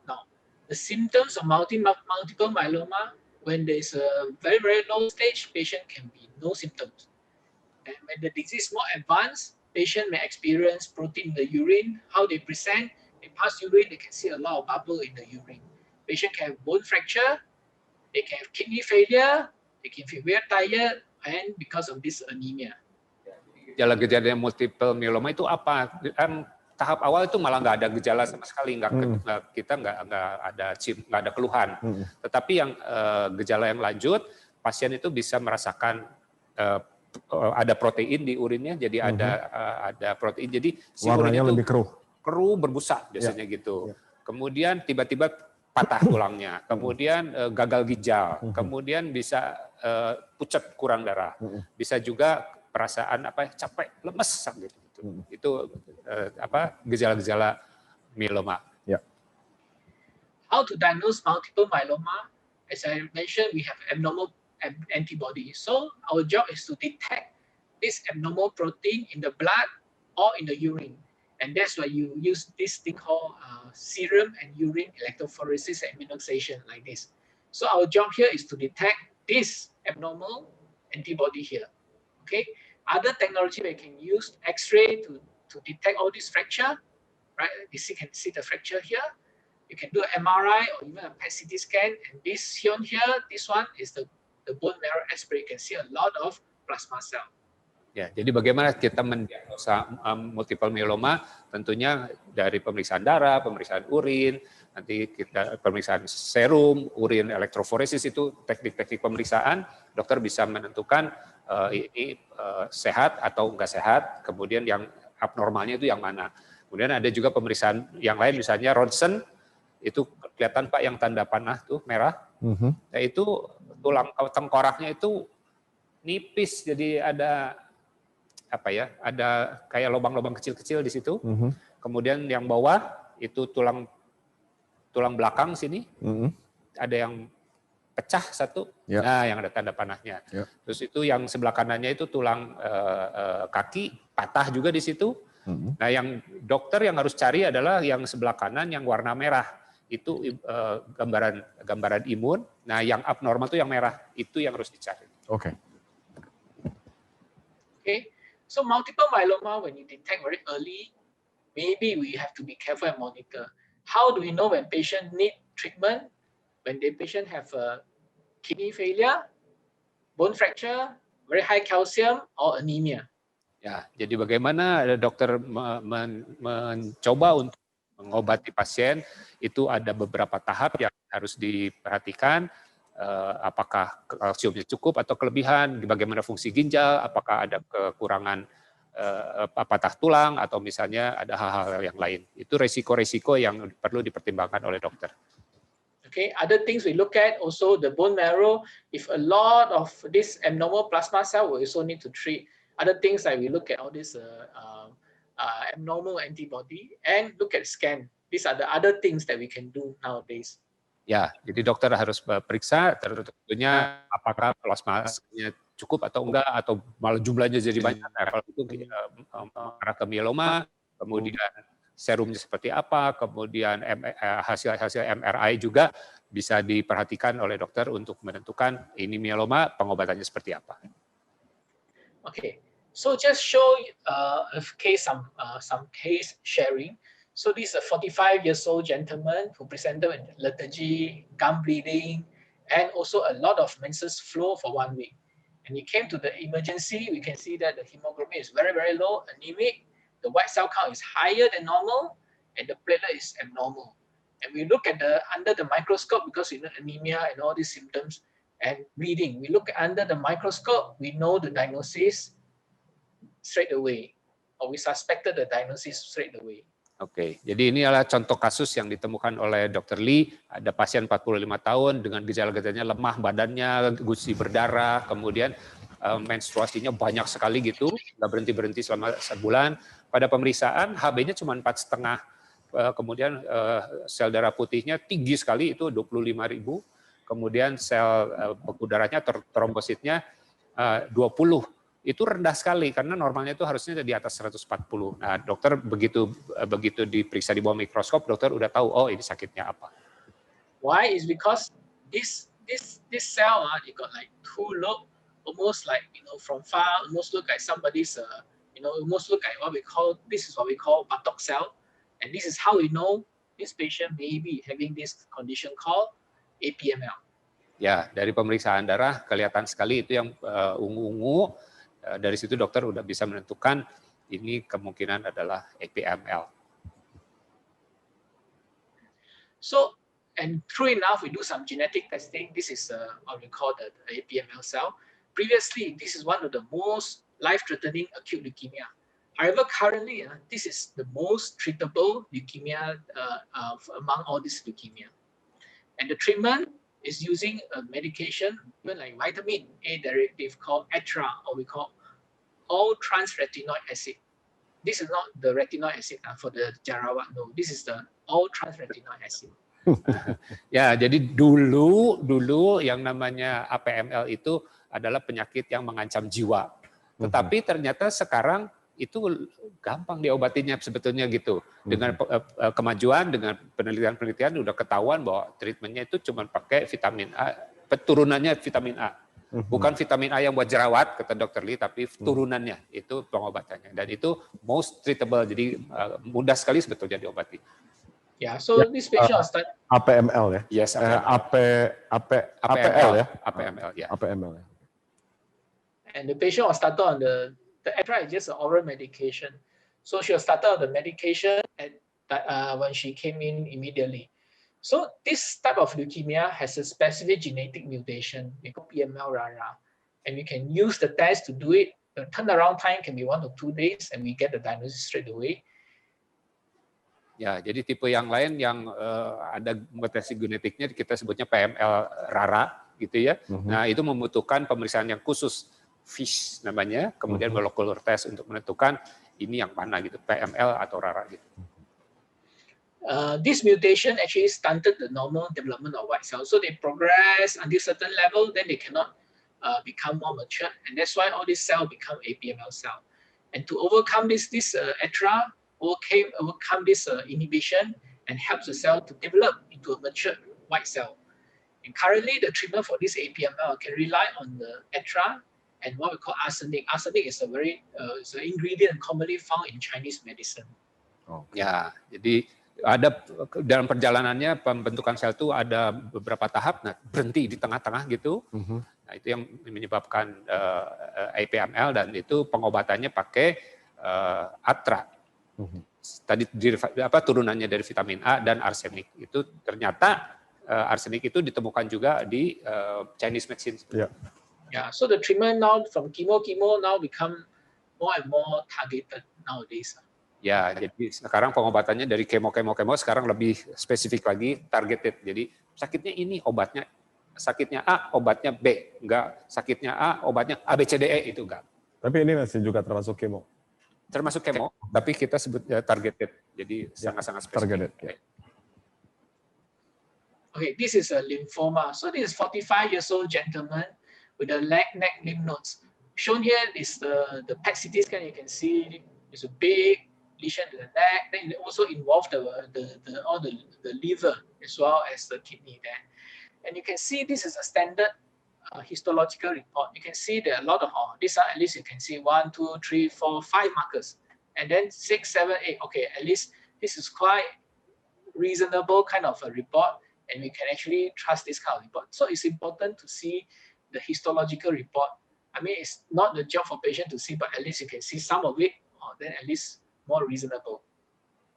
Now, the symptoms of multiple myeloma, when there is a very, very low stage, patient can be no symptoms. And when the disease is more advanced, patient may experience protein in the urine. How they present, they pass urine, they can see a lot of bubble in the urine. Patient can have bone fracture, they can have kidney failure, they can feel very tired, and because of this anemia. Gejala-gejala multiple myeloma itu apa? Tahap awal itu malah nggak ada gejala sama sekali, kita nggak ada keluhan. Tetapi yang gejala yang lanjut, pasien itu bisa merasakan ada protein di urinnya, jadi ada protein, jadi si warnanya urin itu lebih keruh, berbusa biasanya gitu. Kemudian tiba-tiba patah tulangnya, kemudian gagal ginjal, kemudian bisa pucat, kurang darah, bisa juga perasaan capek, lemes gitu. Itu gejala-gejala myeloma. Yeah. How to diagnose multiple myeloma? As I mentioned, we have abnormal antibody. So our job is to detect this abnormal protein in the blood or in the urine. And that's why you use this thing called serum and urine electrophoresis and immunization like this. So our job here is to detect this abnormal antibody here. Okay. Other technology we can use X-ray to detect all this fracture, right? You can see the fracture here. You can do an MRI or even a PET CT scan. And this shown here, this one is the bone marrow X-ray. You can see a lot of plasma cell. Ya, jadi bagaimana kita mendiagnosa multiple myeloma? Tentunya dari pemeriksaan darah, pemeriksaan urin, nanti kita pemeriksaan serum, urin, elektroforesis, itu teknik-teknik pemeriksaan. Dokter bisa menentukan ini sehat atau enggak sehat, kemudian yang abnormalnya itu yang mana. Kemudian ada juga pemeriksaan yang lain, misalnya ronsen, itu kelihatan Pak yang tanda panah tuh merah, yaitu tulang tengkoraknya itu nipis, jadi ada ada kayak lubang-lubang kecil-kecil di situ. Kemudian yang bawah itu tulang belakang sini, ada yang pecah satu, nah yang ada tanda panahnya. Terus itu yang sebelah kanannya itu tulang kaki patah juga di situ. Nah yang dokter yang harus cari adalah yang sebelah kanan yang warna merah, itu gambaran imun. Nah yang abnormal itu yang merah, itu yang harus dicari. Oke. Okay. So multiple myeloma, when you detect very early, maybe we have to be careful and monitor. How do we know when patient need treatment? When the patient have a kidney failure, bone fracture, very high calcium, or anemia? Ya, jadi bagaimana dokter mencoba untuk mengobati pasien, itu ada beberapa tahap yang harus diperhatikan. Apakah kalsiumnya cukup atau kelebihan, bagaimana fungsi ginjal, apakah ada kekurangan patah tulang, atau misalnya ada hal-hal yang lain. Itu resiko-resiko yang perlu dipertimbangkan oleh dokter. Okay, other things we look at also the bone marrow. If a lot of this abnormal plasma cell, we also need to treat. Other things like we look at all this abnormal antibody and look at scan. These are the other things that we can do nowadays. Ya, jadi dokter harus periksa, tentunya apakah plasmanya cukup atau enggak, atau malah jumlahnya jadi banyak. Nah, kalau itu mengarah ke myeloma, kemudian serumnya seperti apa, kemudian hasil MRI juga bisa diperhatikan oleh dokter untuk menentukan ini myeloma, pengobatannya seperti apa. Okay, so just show some case sharing. So this is a 45-year-old gentleman who presented with lethargy, gum bleeding, and also a lot of menses flow for 1 week. And he came to the emergency. We can see that the hemoglobin is very, very low, anemic. The white cell count is higher than normal, and the platelet is abnormal. And we look at under the microscope, because we know anemia and all these symptoms and bleeding. We look under the microscope, we know the diagnosis straight away, or we suspected the diagnosis straight away. Oke, jadi ini adalah contoh kasus yang ditemukan oleh Dr. Lee. Ada pasien 45 tahun dengan gejala-gejalanya lemah badannya, gusi berdarah, kemudian menstruasinya banyak sekali gitu, nggak berhenti-berhenti selama sebulan. Pada pemeriksaan HB-nya cuma 4,5, kemudian sel darah putihnya tinggi sekali, itu 25.000, kemudian sel pembuluh darahnya, trombositnya 20. Itu rendah sekali karena normalnya itu harusnya di atas 140. Nah, dokter begitu diperiksa di bawah mikroskop, dokter udah tahu oh ini sakitnya apa. Why? Is because this cell you got like two lobe, almost like from far, almost look like somebody's almost look like what we call buttock cell, and this is how we know this patient may be having this condition called APML. Ya, dari pemeriksaan darah kelihatan sekali itu yang ungu-ungu. Dari situ dokter udah bisa menentukan ini kemungkinan adalah APML. So, and true enough, we do some genetic testing. This is what we call the APML cell. Previously, this is one of the most life-threatening acute leukemia. However, currently, this is the most treatable leukemia among all this leukemia. And the treatment is using a medication like vitamin A derivative called ATRA, or we call all-trans-retinoic acid. This is not the retinoic acid for the Jarawat, no. This is the all-trans-retinoic acid. Ya, jadi dulu yang namanya APML itu adalah penyakit yang mengancam jiwa. Tetapi ternyata sekarang itu gampang diobatinya sebetulnya gitu. Dengan kemajuan, dengan penelitian udah ketahuan bahwa treatmentnya itu cuma pakai vitamin A, turunannya vitamin A. Bukan vitamin A yang buat jerawat, kata Dr. Lee, tapi turunannya itu pengobatannya. Dan itu most treatable, jadi mudah sekali sebetulnya diobati. Yeah, so this patient APML ya? Yes, APL ya? APML, ya. APML ya. And the patient was started on the The Etra is just an oral medication. So she was started on the medication when she came in immediately. So this type of leukemia has a specific genetic mutation, we call PML-RARA, and we can use the test to do it. The turnaround time can be 1 to 2 days, and we get the diagnosis straight away. Ya, jadi tipe yang lain yang ada mutasi genetiknya kita sebutnya PML-RARA gitu ya. Nah, itu membutuhkan pemeriksaan yang khusus, FISH namanya, kemudian molecular test untuk menentukan ini yang mana gitu, PML atau RARA gitu. This mutation actually stunted the normal development of white cells. So they progress until certain level, then they cannot become more mature, and that's why all these cells become APML cell. And to overcome this Etra overcome this inhibition and helps the cell to develop into a mature white cell. And currently, the treatment for this APML can rely on the Etra and what we call arsenic. Arsenic is is an ingredient commonly found in Chinese medicine. Ya, jadi ada dalam perjalanannya pembentukan sel itu ada beberapa tahap, nah berhenti di tengah-tengah gitu. Nah, itu yang menyebabkan APML, dan itu pengobatannya pakai Atra. Tadi turunannya dari vitamin A dan arsenik. Itu ternyata arsenik itu ditemukan juga di Chinese medicine. Yeah, so the treatment now from chemo now become more and more targeted nowadays. Ya, jadi sekarang pengobatannya dari kemo sekarang lebih spesifik lagi, targeted. Jadi sakitnya ini obatnya, sakitnya A obatnya B, enggak sakitnya A obatnya ABCDE, itu enggak. Tapi ini masih juga termasuk kemo. Termasuk kemo, tapi kita sebut targeted. Jadi sangat-sangat spesifik. Targeted. Okay, this is a lymphoma. So this is 45 years old gentleman with a neck lymph nodes. Shown here is the PET CT scan. You can see it's a big lesion to the neck. Then it also involved the liver as well as the kidney there. And you can see this is a standard histological report. You can see there are a lot of these are, at least you can see 1, 2, 3, 4, 5 markers, and then 6, 7, 8. Okay, at least this is quite reasonable kind of a report, and we can actually trust this kind of report. So it's important to see the histological report. I mean, it's not the job for patient to see, but at least you can see some of it, or then at least more reasonable.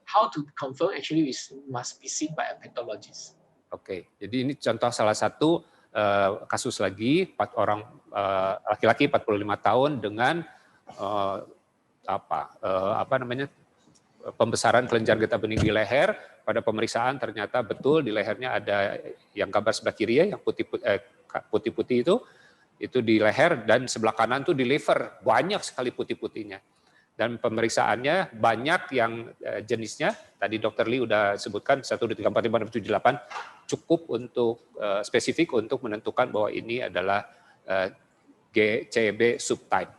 How to confirm actually must be seen by a pathologist. Oke, jadi ini contoh salah satu kasus lagi, 4 orang laki-laki 45 tahun dengan pembesaran kelenjar getah bening di leher. Pada pemeriksaan ternyata betul di lehernya ada yang gambar sebelah kiri ya, yang putih-putih itu di leher, dan sebelah kanan tuh di liver, banyak sekali putih-putihnya. Dan pemeriksaannya banyak yang jenisnya, tadi Dr. Lee udah sebutkan 1, 2, 3, 4, 5, 6, 7, 8, cukup untuk spesifik untuk menentukan bahwa ini adalah GCB subtype.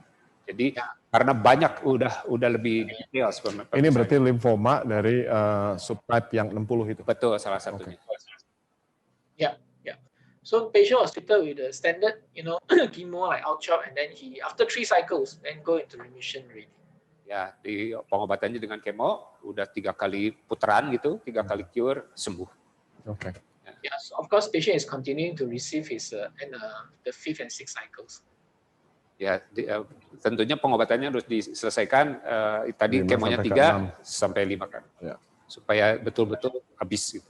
Jadi karena banyak udah lebih detail. Ini berarti limfoma dari subtype yang 60 itu. Betul, salah satunya. Yeah. So patient was treated with the standard, chemo like R-CHOP, and then he after 3 cycles then go into remission rate. Ya, di pengobatannya dengan kemo udah 3 kali putaran gitu, 3 kali cure, sembuh. Oke. Yes, of course, patient is continuing to receive his the 5th and 6th cycles. Ya, tentunya pengobatannya harus diselesaikan tadi kemonya 3 sampai 5 kan, supaya betul-betul habis gitu.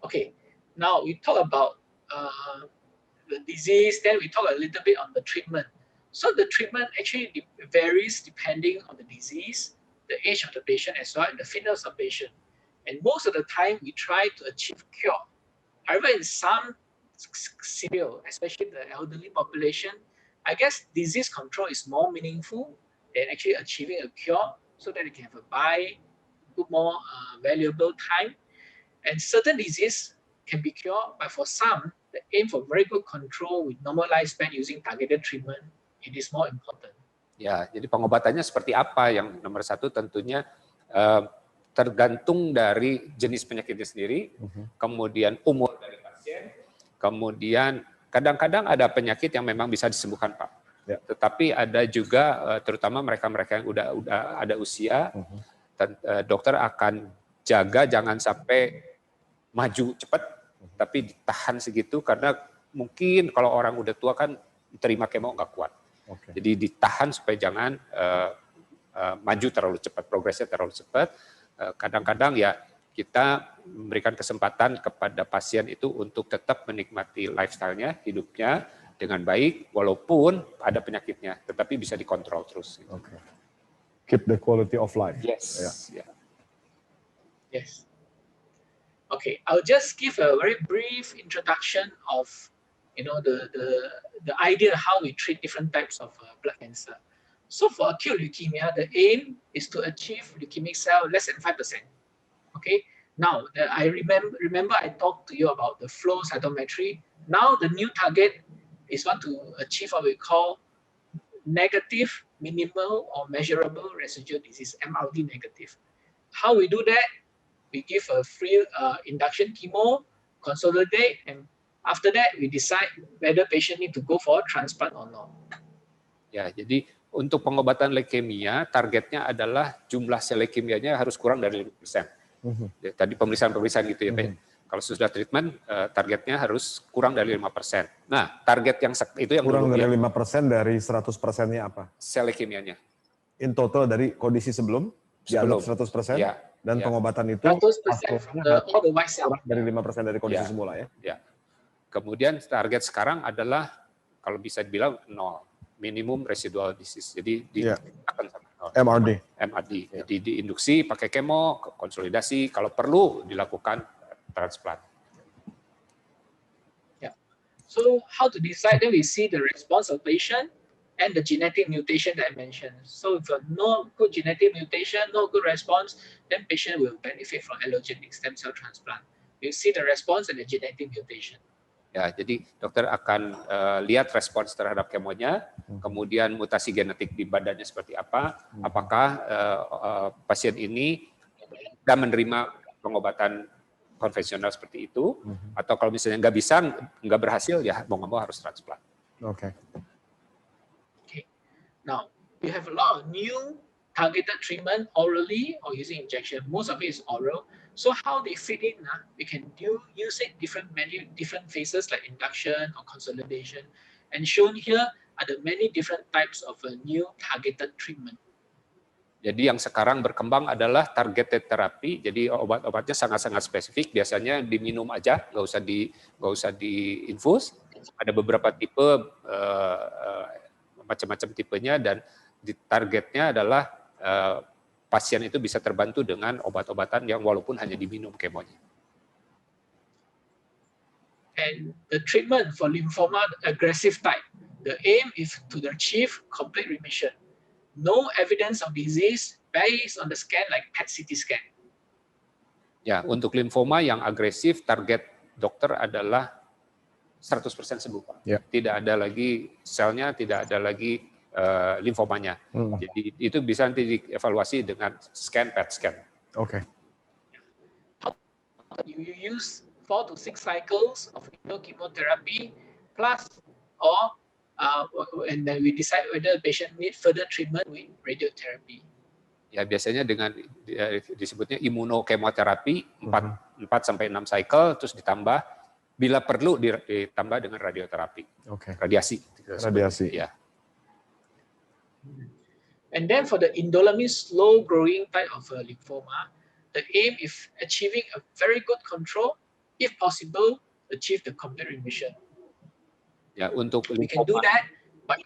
Okay, now we talk about the disease, then we talk a little bit on the treatment. So the treatment actually varies depending on the disease, the age of the patient as well, and the fitness of the patient. And most of the time, we try to achieve cure. However, in some scenario, especially the elderly population, I guess disease control is more meaningful than actually achieving a cure, so that they can have a more valuable time. And certain disease can be cured, but for some, the aim for very good control with normal lifespan using targeted treatment, it is more important. Ya, jadi pengobatannya seperti apa? Yang nomor 1 tentunya tergantung dari jenis penyakitnya sendiri, kemudian umur dari pasien, kemudian kadang-kadang ada penyakit yang memang bisa disembuhkan, Pak. Tetapi ada juga terutama mereka-mereka yang udah ada usia, dokter akan jaga jangan sampai maju cepat, tapi ditahan segitu karena mungkin kalau orang udah tua kan terima kemo nggak kuat. Jadi ditahan supaya jangan maju terlalu cepat, progresnya terlalu cepat. Kadang-kadang ya kita memberikan kesempatan kepada pasien itu untuk tetap menikmati lifestyle-nya, hidupnya dengan baik, walaupun ada penyakitnya, tetapi bisa dikontrol terus. Okay. Keep the quality of life. Yes. Yeah. Yes. Okay, I'll just give a very brief introduction of, the idea how we treat different types of blood cancer. So for acute leukemia, the aim is to achieve leukemic cell less than 5%. Okay. Now, I remember I talked to you about the flow cytometry. Now the new target is want to achieve what we call negative, minimal, or measurable residual disease, MRD negative. How we do that? We give a free induction chemo, consolidate, and after that we decide whether patient need to go for transplant or not. Ya, jadi untuk pengobatan leukemia, targetnya adalah jumlah sel leukemianya harus kurang dari 5%. Ya, tadi pemeriksaan gitu ya, Pak. Kalau sudah treatment, targetnya harus kurang dari 5%. Nah, target yang itu yang kurang dulu, dari ya. 5% dari 100%-nya apa? Sel leukemianya. In total dari kondisi sebelum dianggap 100%, ya, dan ya. pengobatan itu 100% all the white cell. kurang dari 5% dari kondisi Ya. semula ya. Ya. Kemudian target sekarang adalah kalau bisa dibilang 0, minimum residual disease. Jadi akan sama 0. MRD. Ya. Jadi diinduksi pakai kemo, konsolidasi, kalau perlu dilakukan transplant. Yeah. So how to decide? Then we see the response of patient and the genetic mutation that I mentioned. So if no good genetic mutation, no good response, then patient will benefit from allogeneic stem cell transplant. We see the response and the genetic mutation. Ya, jadi dokter akan lihat respons terhadap kemonya, kemudian mutasi genetik di badannya seperti apa, apakah pasien ini sudah menerima pengobatan konvensional seperti itu, atau kalau misalnya nggak berhasil, ya mau nggak mau harus transplant. Okay. Now, we have a lot of new targeted treatment orally or using injection. Most of it is oral. So how they fit in, we can use it different phases like induction or consolidation. And shown here are the many different types of new targeted treatment. Jadi yang sekarang berkembang adalah targeted therapy. Jadi obat-obatnya sangat-sangat spesifik. Biasanya diminum aja, nggak usah diinfus. Ada beberapa tipe, macam-macam tipenya, dan targetnya adalah pasien itu bisa terbantu dengan obat-obatan yang walaupun hanya diminum kemonya. And the treatment for lymphoma aggressive type, the aim is to achieve complete remission. No evidence of disease based on the scan like PET-CT scan. Ya, untuk limfoma yang agresif, target dokter adalah 100% sembuh, Pak. Ya. Tidak ada lagi selnya, tidak ada lagi limfomanya. Jadi itu bisa nanti dievaluasi dengan scan, PET scan. Oke. You use 4 to 6 cycles of immunochemotherapy plus or and then we decide whether the patient need further treatment with radiotherapy. Ya, biasanya dengan disebutnya imunokemoterapi 4 sampai 6 cycle, terus ditambah bila perlu ditambah dengan radioterapi. Oke. Radiasi. Radiasi. Ya. And then for the indolent slow growing type of lymphoma, the aim is achieving a very good control, if possible, achieve the complete remission. Ya, untuk we can do that by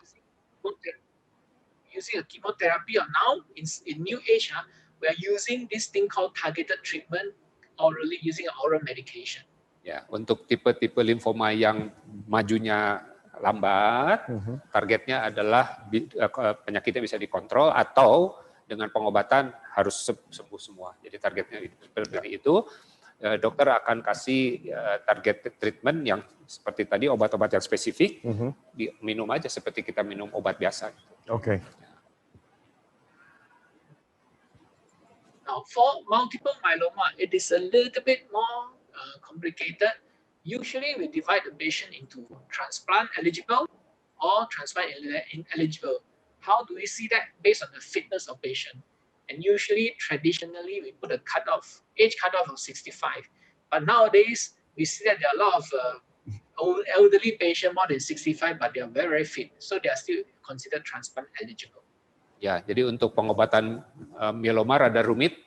using a chemotherapy. Or now in new age, we are using this thing called targeted treatment orally using oral medication. Ya, untuk tipe-tipe limfoma yang majunya lambat, targetnya adalah penyakitnya bisa dikontrol atau dengan pengobatan harus sembuh semua. Jadi targetnya seperti itu. Dokter akan kasih target treatment yang seperti tadi obat-obat yang spesifik, minum aja seperti kita minum obat biasa. Oke. Now for multiple myeloma, it is a little bit more complicated. Usually we divide the patient into transplant eligible or transplant ineligible. How do we see that? Based on the fitness of patient. And usually, traditionally, we put a age cutoff of 65. But nowadays, we see that there are a lot of elderly patient more than 65 but they are very, very fit, so they are still considered transplant eligible. Ya, jadi untuk pengobatan mieloma rada rumit,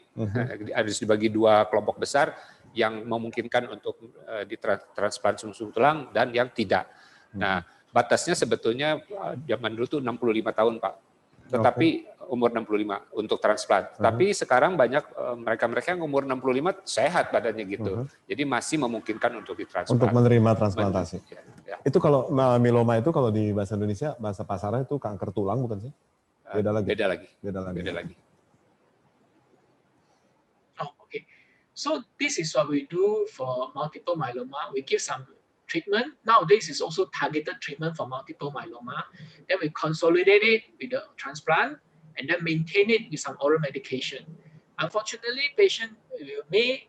harus dibagi dua kelompok besar yang memungkinkan untuk ditransplant sum-sum tulang dan yang tidak. Nah, batasnya sebetulnya zaman dulu tuh 65 tahun, Pak. Tetapi umur 65 untuk transplant. Tapi sekarang banyak mereka-mereka yang umur 65 sehat badannya gitu. Jadi masih memungkinkan untuk ditransplant. Untuk menerima transplantasi. Ya. Itu kalau mieloma itu kalau di bahasa Indonesia, bahasa pasarnya itu kanker tulang bukan sih? Beda lagi. Beda lagi. Oh, okay. So this is what we do for multiple myeloma. We give some treatment. Nowadays is also targeted treatment for multiple myeloma. Then we consolidate it with the transplant and then maintain it with some oral medication. Unfortunately, patient may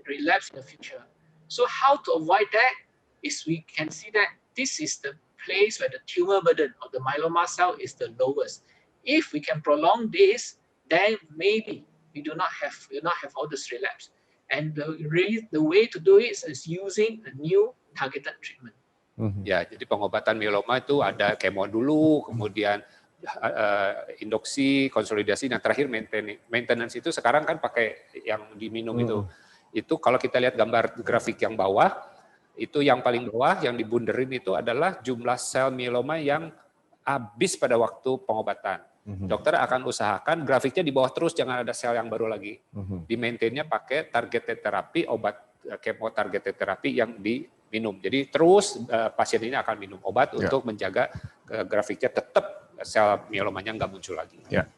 relapse in the future. So how to avoid that is we can see that this is the place where the tumor burden of the myeloma cell is the lowest. If we can prolong this, then maybe we do not have all this relapse. And the way to do it is using a new targeted treatment. Ya, jadi pengobatan mieloma itu ada kemo dulu, kemudian induksi, konsolidasi, dan terakhir maintenance itu sekarang kan pakai yang diminum itu. Itu kalau kita lihat gambar grafik yang bawah, itu yang paling bawah yang dibunderin itu adalah jumlah sel mieloma yang habis pada waktu pengobatan. Dokter akan usahakan grafiknya di bawah terus, jangan ada sel yang baru lagi. Di maintainnya pakai targeted terapi, obat kemo targeted terapi yang diminum. Jadi terus pasien ini akan minum obat untuk menjaga grafiknya tetap sel mielomanya nggak muncul lagi. Ya.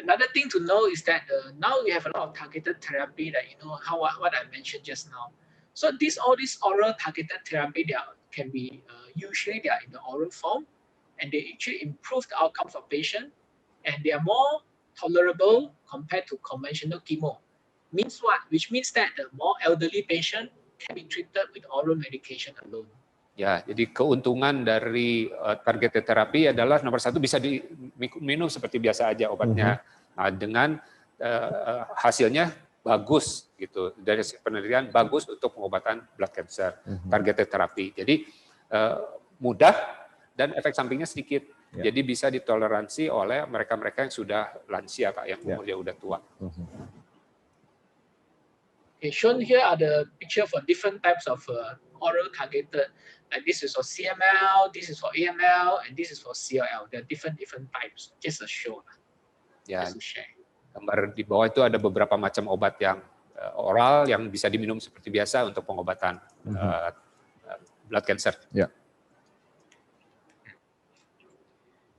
Another thing to know is that now we have a lot of targeted therapy that what I mentioned just now. So all these oral targeted therapy can be usually they are in the oral form, and they actually improve the outcomes of patient, and they are more tolerable compared to conventional chemo. Means what? Which means that the more elderly patient can be treated with oral medication alone. Ya, jadi keuntungan dari targeted terapi adalah nomor satu bisa diminum seperti biasa aja obatnya. Nah, dengan hasilnya bagus gitu, dari penelitian bagus untuk pengobatan blood cancer targeted terapi. Jadi mudah dan efek sampingnya sedikit. Jadi bisa ditoleransi oleh mereka-mereka yang sudah lansia, Pak, yang umurnya udah tua. Okay, shown here are the picture for different types of oral targeted. Like this is for CML, this is for AML, and this is for CLL. There are different types. Just a show. Ya, just to share. Gambar di bawah itu ada beberapa macam obat yang oral yang bisa diminum seperti biasa untuk pengobatan blood cancer. Yeah.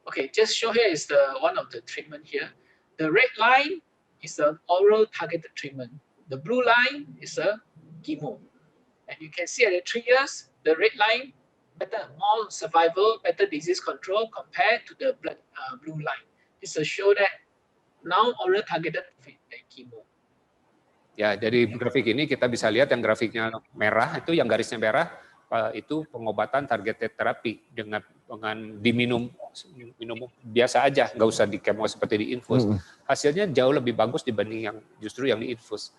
Okay, just show here is one of the treatment here. The red line is the oral targeted treatment. The blue line is a chemo. And you can see at the 3 years, the red line better, more survival, better disease control compared to the blue line. This will show that now oral targeted chemo. Ya, dari grafik ini kita bisa lihat yang grafiknya merah itu, yang garisnya merah itu pengobatan targeted terapi dengan diminum biasa aja, nggak usah di kemo seperti di infus. Hasilnya jauh lebih bagus dibanding yang justru yang di infus.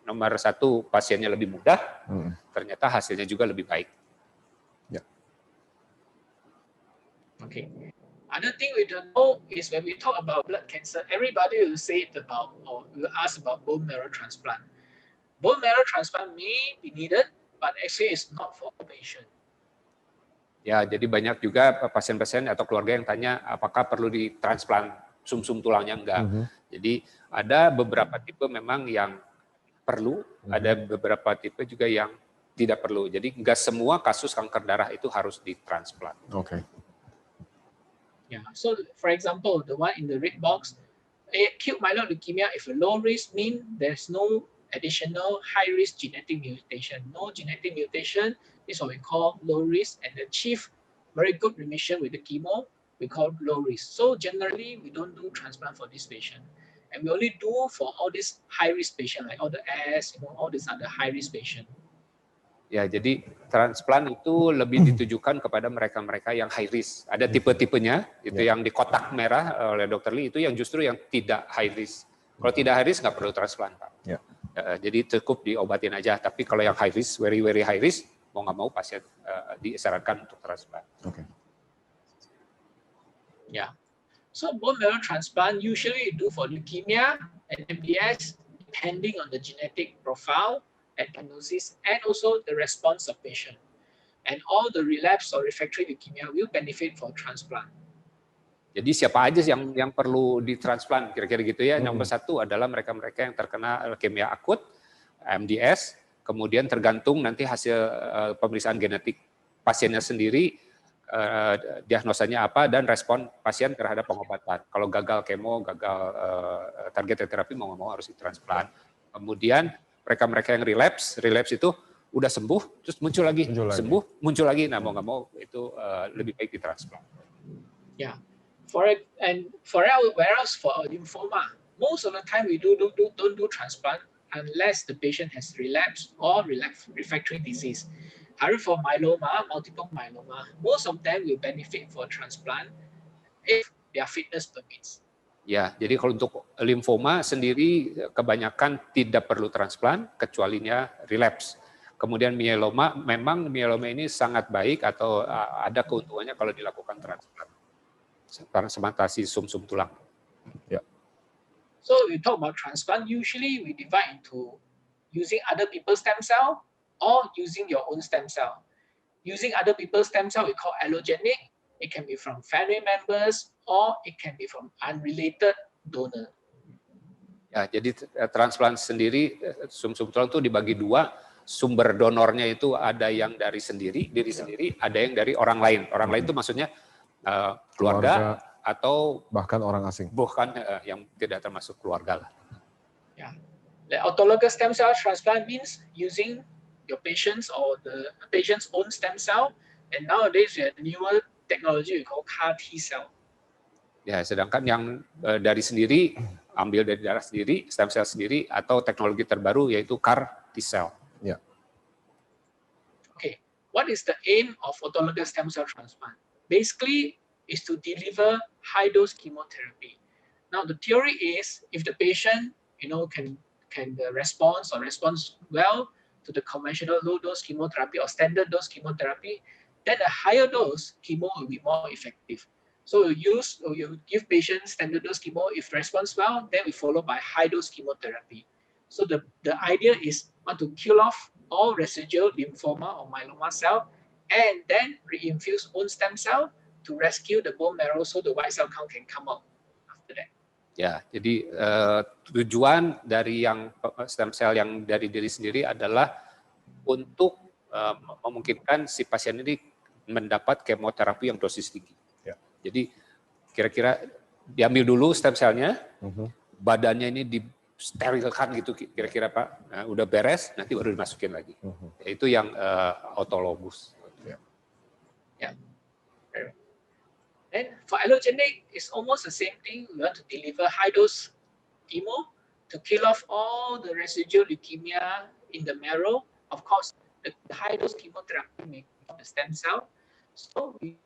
Nomor satu, pasiennya lebih mudah, ternyata hasilnya juga lebih baik. Ya. Okay. Other thing we don't know is when we talk about blood cancer, everybody will say about or will ask about bone marrow transplant. Bone marrow transplant may be needed, but actually it's not for all patient. Ya, jadi banyak juga pasien-pasien atau keluarga yang tanya apakah perlu ditransplant sum-sum tulangnya, enggak. Jadi ada beberapa tipe memang yang perlu, ada beberapa tipe juga yang tidak perlu. Jadi enggak semua kasus kanker darah itu harus ditransplant. Okay. Yeah. So, for example, the one in the red box, acute myeloid leukemia, if a low risk, mean there's no additional high risk genetic mutation. No genetic mutation is what we call low risk, and achieve very good remission with the chemo, we call low risk. So generally, we don't do transplant for this patient, and we only do for all these high risk patient, like all the S, all these other high risk patient. Ya, jadi transplant itu lebih ditujukan kepada mereka-mereka yang high risk. Ada tipe-tipenya, itu yang di kotak merah oleh Dr. Lee, itu yang justru yang tidak high risk. Kalau tidak high risk, nggak perlu transplant, Pak. Ya. Jadi cukup diobatin aja. Tapi kalau yang high risk, very high risk, mau nggak mau pasien disarankan untuk transplant. Oke. Yeah. So bone marrow transplant usually you do for leukemia and MDS, depending on the genetic profile and diagnosis, and also the response of patient. And all the relapse or refractory leukemia will benefit for transplant. Jadi siapa aja yang perlu ditransplant kira-kira gitu ya. Nomor satu adalah mereka-mereka yang terkena leukemia akut, MDS, kemudian tergantung nanti hasil pemeriksaan genetik pasiennya sendiri, diagnosanya apa dan respon pasien terhadap pengobatan. Kalau gagal kemo, gagal targeted terapi mau nggak mau harus ditransplant. Kemudian mereka-mereka yang relapse itu udah sembuh, terus muncul lagi. Sembuh, muncul lagi. Nah mau nggak mau itu lebih baik ditransplant. Yeah. Whereas for lymphoma, most of the time we don't do transplant unless the patient has relapsed or refractory disease. However, for myeloma, multiple myeloma, most of them will benefit for transplant if their fitness permits. Ya, jadi kalau untuk limfoma sendiri kebanyakan tidak perlu transplant kecualinya relapse. Kemudian myeloma, memang myeloma ini sangat baik atau ada keuntungannya kalau dilakukan transplant. Transplantasi sum-sum tulang. Ya. So we talk about transplant, usually we divide into using other people's stem cell or using your own stem cell. Using other people's stem cell we call allogenic. It can be from family members or it can be from unrelated donor. Ya, jadi transplant sendiri sum-sum tulang itu dibagi dua. Sumber donornya itu ada yang dari diri sendiri, ada yang dari orang lain. Orang lain itu maksudnya keluarga atau bahkan orang asing. Bukan yang tidak termasuk keluarga lah. Yeah. The autologous stem cell transplant means using your patient's or the patient's own stem cell, and nowadays we have newer technology we call CAR T cell. Ya, sedangkan yang dari sendiri, ambil dari darah sendiri, stem cell sendiri, atau teknologi terbaru yaitu CAR T cell. Ya. Okay, what is the aim of autologous stem cell transplant? Basically, is to deliver high-dose chemotherapy. Now, the theory is if the patient, can respond well to the conventional low-dose chemotherapy or standard dose chemotherapy, then a higher dose chemo will be more effective. So you give patients standard dose chemo. If responds well, then we follow by high-dose chemotherapy. So the idea is want to kill off all residual lymphoma or myeloma cell, and then reinfuse own stem cell to rescue the bone marrow so the white cell count can come out after that. Ya, jadi tujuan dari yang stem cell yang dari diri sendiri adalah untuk memungkinkan si pasien ini mendapat kemoterapi yang dosis tinggi. Ya. Jadi kira-kira diambil dulu stem cellnya, badannya ini disterilkan gitu kira-kira Pak. Nah, udah beres, nanti baru dimasukin lagi. Itu yang autologous. Yeah. And for allogenic, it's almost the same thing. We want to deliver high-dose chemo to kill off all the residual leukemia in the marrow. Of course, the high-dose chemotherapy may kill the stem cell. So we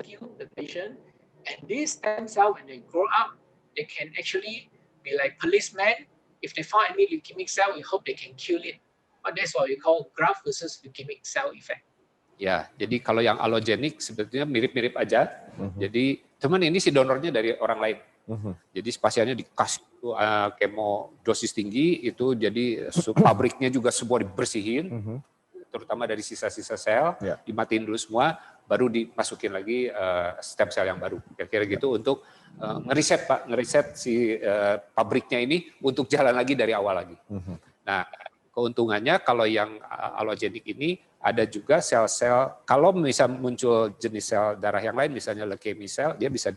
kill the patient, and these stem cells, when they grow up, they can actually be like policemen. If they find any leukemic cell, we hope they can kill it. But that's what we call graft versus leukemic cell effect. Ya, jadi kalau yang allogenik sebetulnya mirip-mirip aja. Jadi, cuman ini si donornya dari orang lain. Jadi pasiennya dikasih kemo dosis tinggi, itu jadi pabriknya juga semua dibersihin, terutama dari sisa-sisa sel, dimatiin dulu semua, baru dimasukin lagi stem cell yang baru. Kira-kira gitu untuk ngeriset Pak, ngeriset si pabriknya ini untuk jalan lagi dari awal lagi. Nah, keuntungannya kalau yang allogenik ini ada juga sel-sel, kalau misal muncul jenis sel darah yang lain, misalnya leukemia sel, dia bisa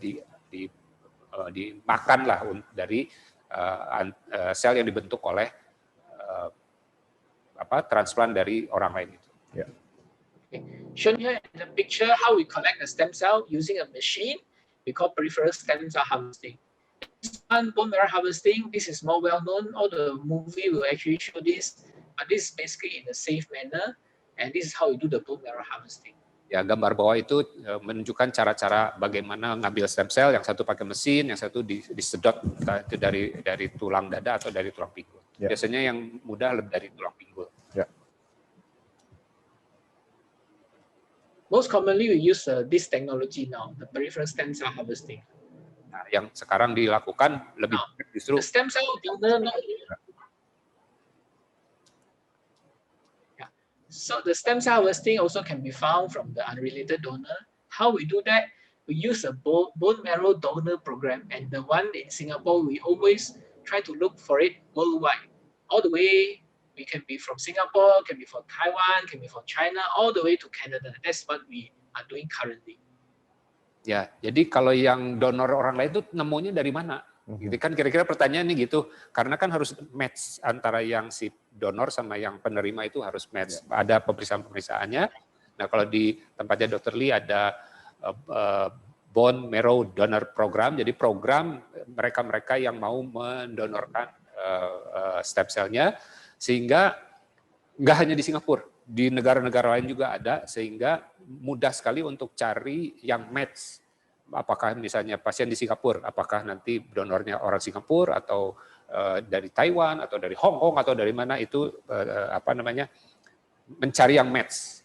dimakan lah dari sel yang dibentuk oleh transplant dari orang lain itu. Yeah. Okay. Shown here in the picture how we collect a stem cell using a machine we call peripheral stem cell harvesting. This one, bone marrow harvesting, this is more well known. All the movie will actually show this, but this is basically in a safe manner, and this is how we do the bone marrow harvesting. Ya, gambar bawah itu menunjukkan cara-cara bagaimana ngambil stem cell, yang satu pakai mesin, yang satu disedot dari tulang dada atau dari tulang pinggul. Biasanya yang mudah lebih dari tulang pinggul. Most commonly we use this technology now, the peripheral stem cell harvesting. Nah, yang sekarang dilakukan lebih justru the stem cell donor. So the stem cell harvesting also can be found from the unrelated donor. How we do that? We use a bone marrow donor program, and the one in Singapore, we always try to look for it worldwide. All the way, we can be from Singapore, can be from Taiwan, can be from China, all the way to Canada. That's what we are doing currently. Ya, jadi kalau yang donor orang lain itu nemunya dari mana? Gitu kan kira-kira pertanyaannya gitu. Karena kan harus match antara yang si donor sama yang penerima itu harus match. Ada pemeriksaan-pemeriksaannya. Nah, kalau di tempatnya Dr. Lee ada bone marrow donor program. Jadi program mereka-mereka yang mau mendonorkan stem cell-nya, sehingga nggak hanya di Singapura, di negara-negara lain juga ada, sehingga mudah sekali untuk cari yang match. Apakah misalnya pasien di Singapura, apakah nanti donornya orang Singapura atau dari Taiwan atau dari Hong Kong atau dari mana, itu mencari yang match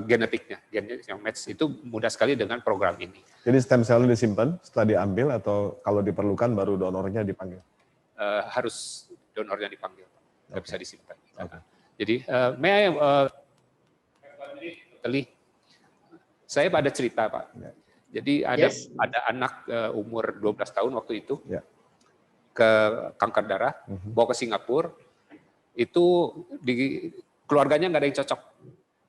genetiknya. Yang match itu mudah sekali dengan program ini. Jadi stem cell disimpan setelah diambil atau kalau diperlukan baru donornya dipanggil? Harus donornya dipanggil, nggak bisa disimpan. Jadi, saya pada cerita, Pak. Jadi ada anak umur 12 tahun waktu itu ke kanker darah, bawa ke Singapura, itu di keluarganya nggak ada yang cocok.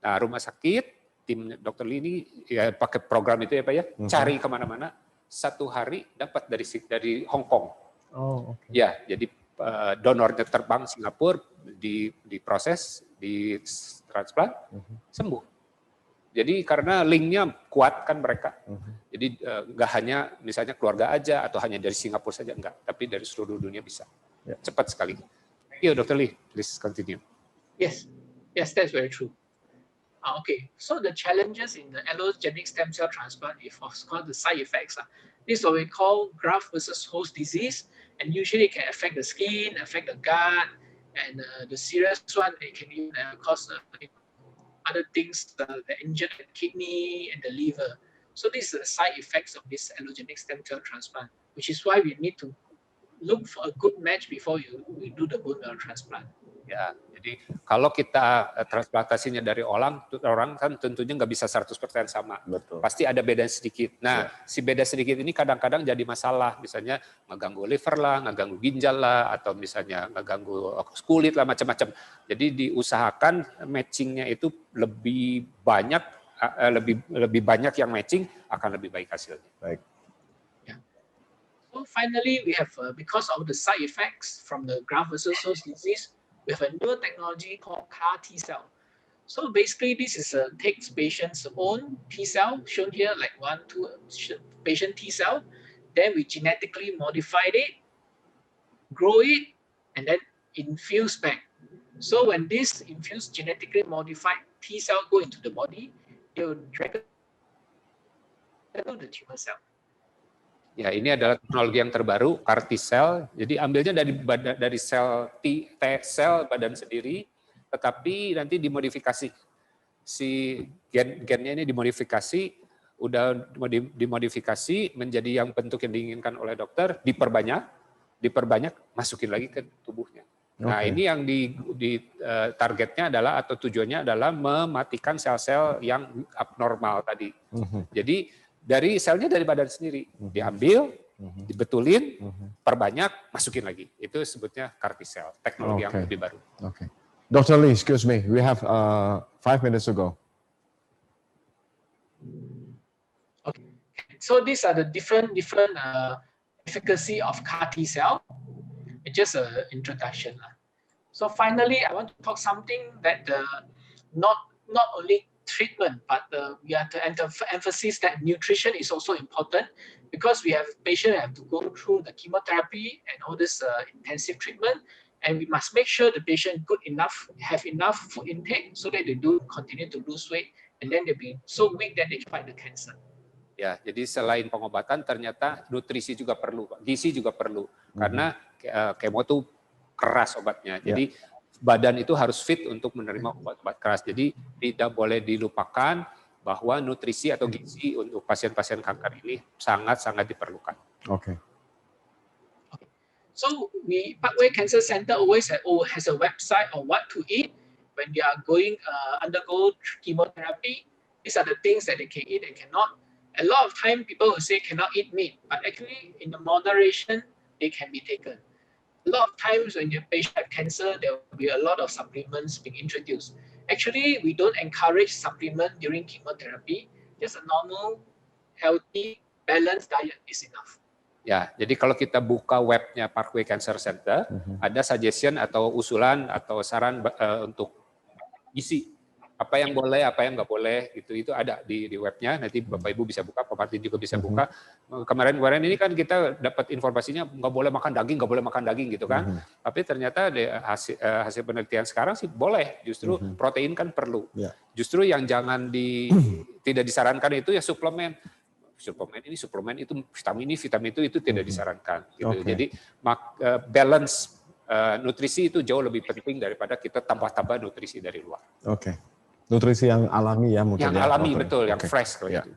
Nah, rumah sakit, tim Dr. Lee ini ya pakai program itu ya Pak ya, cari kemana-mana, 1 hari dapat dari Hong Kong. Ya, jadi donornya terbang Singapura, diproses, ditransplant, sembuh. Jadi karena linknya kuat kan mereka. Jadi nggak hanya misalnya keluarga aja atau hanya dari Singapura saja, enggak. Tapi dari seluruh dunia bisa. Cepat sekali. Thank you, Dr. Lee. Please continue. Yes, that's very true. Okay, so the challenges in the allogenic stem cell transplant is of course the side effects. This is what we call graft versus host disease, and usually it can affect the skin, affect the gut, and the serious one, it can even cause other things, the injured kidney and the liver. So these are the side effects of this allogenic stem cell transplant, which is why we need to look for a good match before we do the bone marrow transplant. Ya, jadi kalau kita transplantasinya dari orang kan tentunya nggak bisa 100% sama. Betul. Pasti ada beda sedikit. Nah, si beda sedikit ini kadang-kadang jadi masalah. Misalnya ngeganggu liver lah, ngeganggu ginjal lah, atau misalnya ngeganggu kulit lah, macam-macam. Jadi diusahakan matchingnya itu lebih banyak, lebih banyak yang matching, akan lebih baik hasilnya. Baik. So finally, we have because of the side effects from the graft versus host disease, we have a newer technology called CAR T cell. So basically, this is takes patient's own T cell, shown here like 1, 2 patient T cell. Then we genetically modified it, grow it, and then infuse back. So when this infused genetically modified T cell go into the body, it will drag the tumor cell. Ya, ini adalah teknologi yang terbaru, CAR T cell. Jadi ambilnya dari sel T sel badan sendiri, tetapi nanti dimodifikasi. Si gennya ini dimodifikasi, udah dimodifikasi menjadi yang bentuk yang diinginkan oleh dokter, diperbanyak, masukin lagi ke tubuhnya. Nah, ini yang di targetnya adalah atau tujuannya adalah mematikan sel-sel yang abnormal tadi. Jadi dari selnya dari badan sendiri, diambil, dibetulin, perbanyak, masukin lagi. Itu sebutnya CAR T cell, teknologi yang lebih baru. Okay. Dr. Lee, excuse me, we have 5 minutes to go. Okay, so these are the different efficacy of CAR T cell. It's just an introduction. So finally, I want to talk something that not only treatment, but we have to emphasize that nutrition is also important, because we have patients have to go through the chemotherapy and all this intensive treatment, and we must make sure the patient have enough food intake so that they do continue to lose weight, and then they be so weak that they fight the cancer. Ya, jadi selain pengobatan ternyata nutrisi juga perlu, gizi juga perlu, karena kemo itu keras obatnya. Jadi badan itu harus fit untuk menerima obat-obat keras. Jadi tidak boleh dilupakan bahwa nutrisi atau gizi untuk pasien-pasien kanker ini sangat-sangat diperlukan. Oke. So Parkway Cancer Center always has a website on what to eat when they are going undergo chemotherapy. These are the things that they can eat and cannot. A lot of time people will say cannot eat meat, but actually in the moderation they can be taken. A lot of times when your patient have cancer, there will be a lot of supplements being introduced. Actually, we don't encourage supplement during chemotherapy. Just a normal, healthy, balanced diet is enough. Ya, jadi kalau kita buka webnya Parkway Cancer Center, ada suggestion atau usulan atau saran untuk gizi. Apa yang boleh, apa yang nggak boleh, itu ada di webnya. Nanti Bapak Ibu bisa buka, Pak Martin juga bisa buka. Kemarin ini kan kita dapat informasinya nggak boleh makan daging gitu kan. Tapi ternyata hasil penelitian sekarang sih boleh. Justru protein kan perlu. Justru yang tidak disarankan itu ya suplemen itu, vitamin itu tidak disarankan. Gitu. Jadi balance nutrisi itu jauh lebih penting daripada kita tambah-tambah nutrisi dari luar. Nutrisi yang alami ya mungkin. Yang alami betul, yang fresh kalau itu.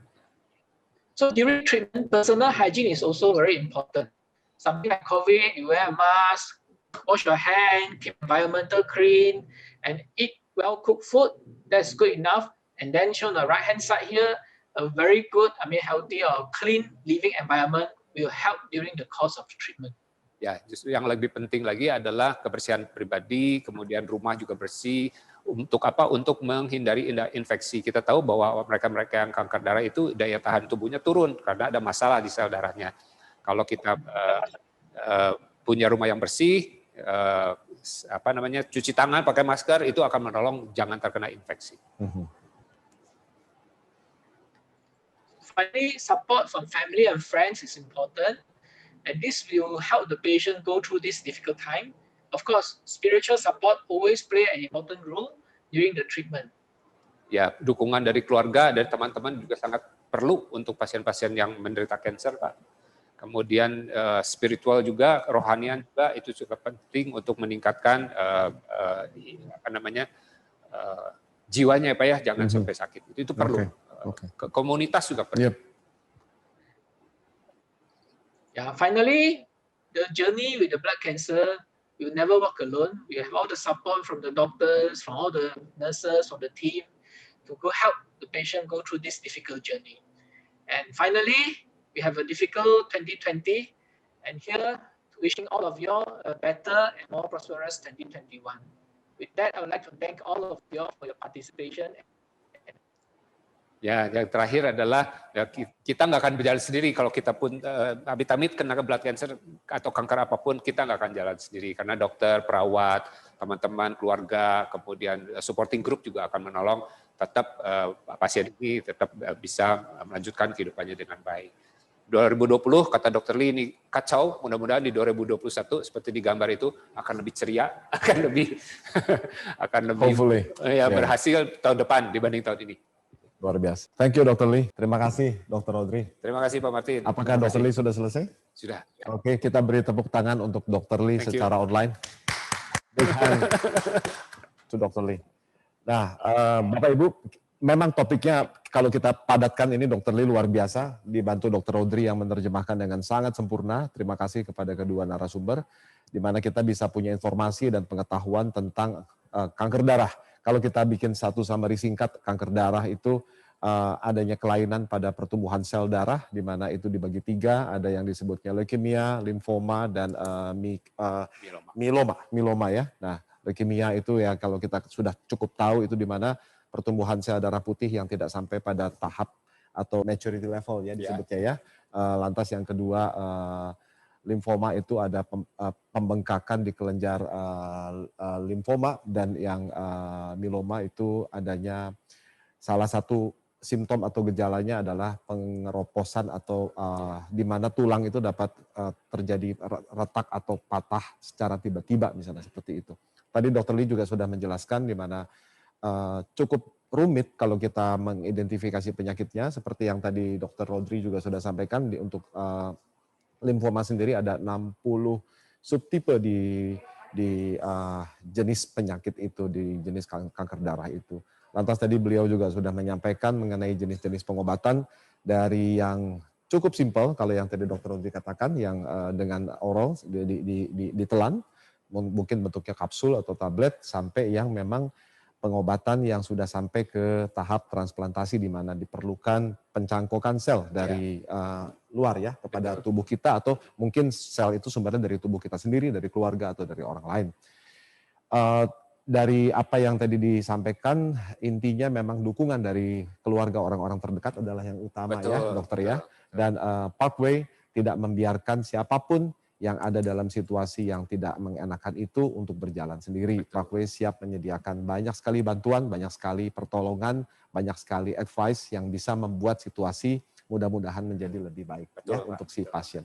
So during treatment, personal hygiene is also very important. Something like COVID, you wear a mask, wash your hand, keep environmental clean, and eat well-cooked food. That's good enough. And then shown on the right-hand side here, a very good, healthy or clean living environment will help during the course of treatment. Ya, justru yang lebih penting lagi adalah kebersihan pribadi, kemudian rumah juga bersih. Untuk apa? Untuk menghindari infeksi. Kita tahu bahwa mereka-mereka yang kanker darah itu daya tahan tubuhnya turun karena ada masalah di sel darahnya. Kalau kita punya rumah yang bersih, cuci tangan, pakai masker, itu akan menolong jangan terkena infeksi. Finally, support from family and friends is important, and this will help the patient go through this difficult time. Of course, spiritual support always play an important role during the treatment. Ya, dukungan dari keluarga, dari teman-teman juga sangat perlu untuk pasien-pasien yang menderita kanker, Pak. Kemudian spiritual juga, rohanian juga itu juga penting untuk meningkatkan jiwanya, Pak ya, jangan sampai sakit. Itu perlu. Komunitas juga perlu. Yeah, finally, the journey with the blood cancer, you never walk alone. We have all the support from the doctors, from all the nurses, from the team to go help the patient go through this difficult journey. And finally, we have a difficult 2020. And here, wishing all of you a better and more prosperous 2021. With that, I would like to thank all of you for your participation. Ya, yang terakhir adalah kita nggak akan berjalan sendiri kalau kita pun amit-amit kena blood cancer atau kanker apapun, kita nggak akan jalan sendiri karena dokter, perawat, teman-teman, keluarga, kemudian supporting group juga akan menolong tetap pasien ini tetap bisa melanjutkan kehidupannya dengan baik. 2020 kata Dr. Lee ini kacau, mudah-mudahan di 2021 seperti di gambar itu akan lebih ceria, akan lebih berhasil tahun depan dibanding tahun ini. Luar biasa. Thank you Dr. Lee. Terima kasih Dr. Audrey. Terima kasih Pak Martin. Apakah Dr. Lee sudah selesai? Sudah. Oke, kita beri tepuk tangan untuk Dr. Lee secara online. Big hand to Dr. Lee. Nah, Bapak Ibu, memang topiknya kalau kita padatkan ini Dr. Lee luar biasa, dibantu Dr. Audrey yang menerjemahkan dengan sangat sempurna. Terima kasih kepada kedua narasumber, di mana kita bisa punya informasi dan pengetahuan tentang kanker darah. Kalau kita bikin satu summary singkat, kanker darah itu adanya kelainan pada pertumbuhan sel darah, di mana itu dibagi 3, ada yang disebutnya leukemia, limfoma, dan miloma ya. Nah, leukemia itu ya kalau kita sudah cukup tahu itu di mana pertumbuhan sel darah putih yang tidak sampai pada tahap atau maturity level ya disebutnya ya. Lantas yang kedua limfoma itu ada pembengkakan di kelenjar limfoma, dan yang miloma itu adanya salah satu simptom atau gejalanya adalah pengeroposan atau di mana tulang itu dapat terjadi retak atau patah secara tiba-tiba misalnya seperti itu. Tadi Dr. Lee juga sudah menjelaskan di mana cukup rumit kalau kita mengidentifikasi penyakitnya, seperti yang tadi Dr. Audrey juga sudah sampaikan untuk limfoma sendiri ada 60 subtipe di di jenis penyakit itu, di jenis kanker darah itu. Lantas tadi beliau juga sudah menyampaikan mengenai jenis-jenis pengobatan dari yang cukup simpel, kalau yang tadi Dr. Rodri katakan, yang dengan oral ditelan, mungkin bentuknya kapsul atau tablet, sampai yang memang pengobatan yang sudah sampai ke tahap transplantasi di mana diperlukan pencangkokan sel dari luar ya kepada tubuh kita, atau mungkin sel itu sumbernya dari tubuh kita sendiri, dari keluarga atau dari orang lain. Dari apa yang tadi disampaikan, intinya memang dukungan dari keluarga orang-orang terdekat adalah yang utama, ya dokter ya. Dan Parkway tidak membiarkan siapapun yang ada dalam situasi yang tidak mengenakan itu untuk berjalan sendiri. Parkway siap menyediakan banyak sekali bantuan, banyak sekali pertolongan, banyak sekali advice yang bisa membuat situasi mudah-mudahan menjadi lebih baik ya untuk si pasien.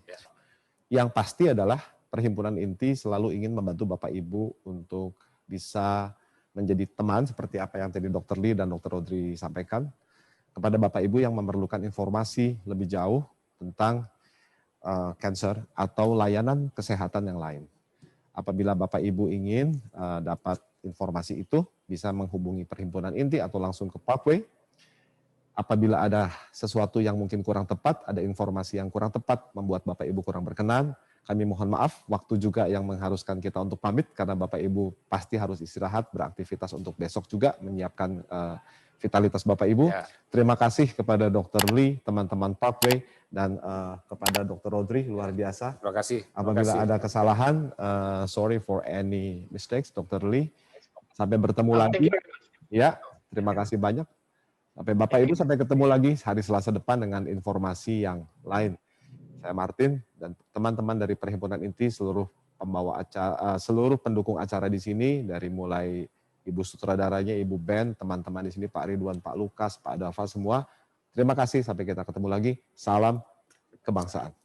Yang pasti adalah Perhimpunan Inti selalu ingin membantu Bapak Ibu untuk bisa menjadi teman seperti apa yang tadi Dr. Lee dan Dr. Rodri sampaikan, kepada Bapak Ibu yang memerlukan informasi lebih jauh tentang cancer atau layanan kesehatan yang lain. Apabila Bapak Ibu ingin dapat informasi itu, bisa menghubungi Perhimpunan Inti atau langsung ke Parkway. Apabila ada sesuatu yang mungkin kurang tepat, ada informasi yang kurang tepat, membuat Bapak Ibu kurang berkenan, kami mohon maaf, waktu juga yang mengharuskan kita untuk pamit, karena Bapak Ibu pasti harus istirahat, beraktivitas untuk besok juga, menyiapkan vitalitas Bapak Ibu. Terima kasih kepada Dr. Lee, teman-teman Parkway, dan kepada Dr. Rodri, luar biasa. Terima kasih. Apabila ada kesalahan, sorry for any mistakes, Dr. Lee. Sampai bertemu lagi. Ya, terima kasih banyak. Sampai Bapak Ibu, sampai ketemu lagi hari Selasa depan dengan informasi yang lain. Saya Martin dan teman-teman dari Perhimpunan Inti, seluruh pembawa acara, seluruh pendukung acara di sini, dari mulai Ibu sutradaranya, Ibu Ben, teman-teman di sini, Pak Ridwan, Pak Lukas, Pak Dava, semua. Terima kasih, sampai kita ketemu lagi. Salam kebangsaan.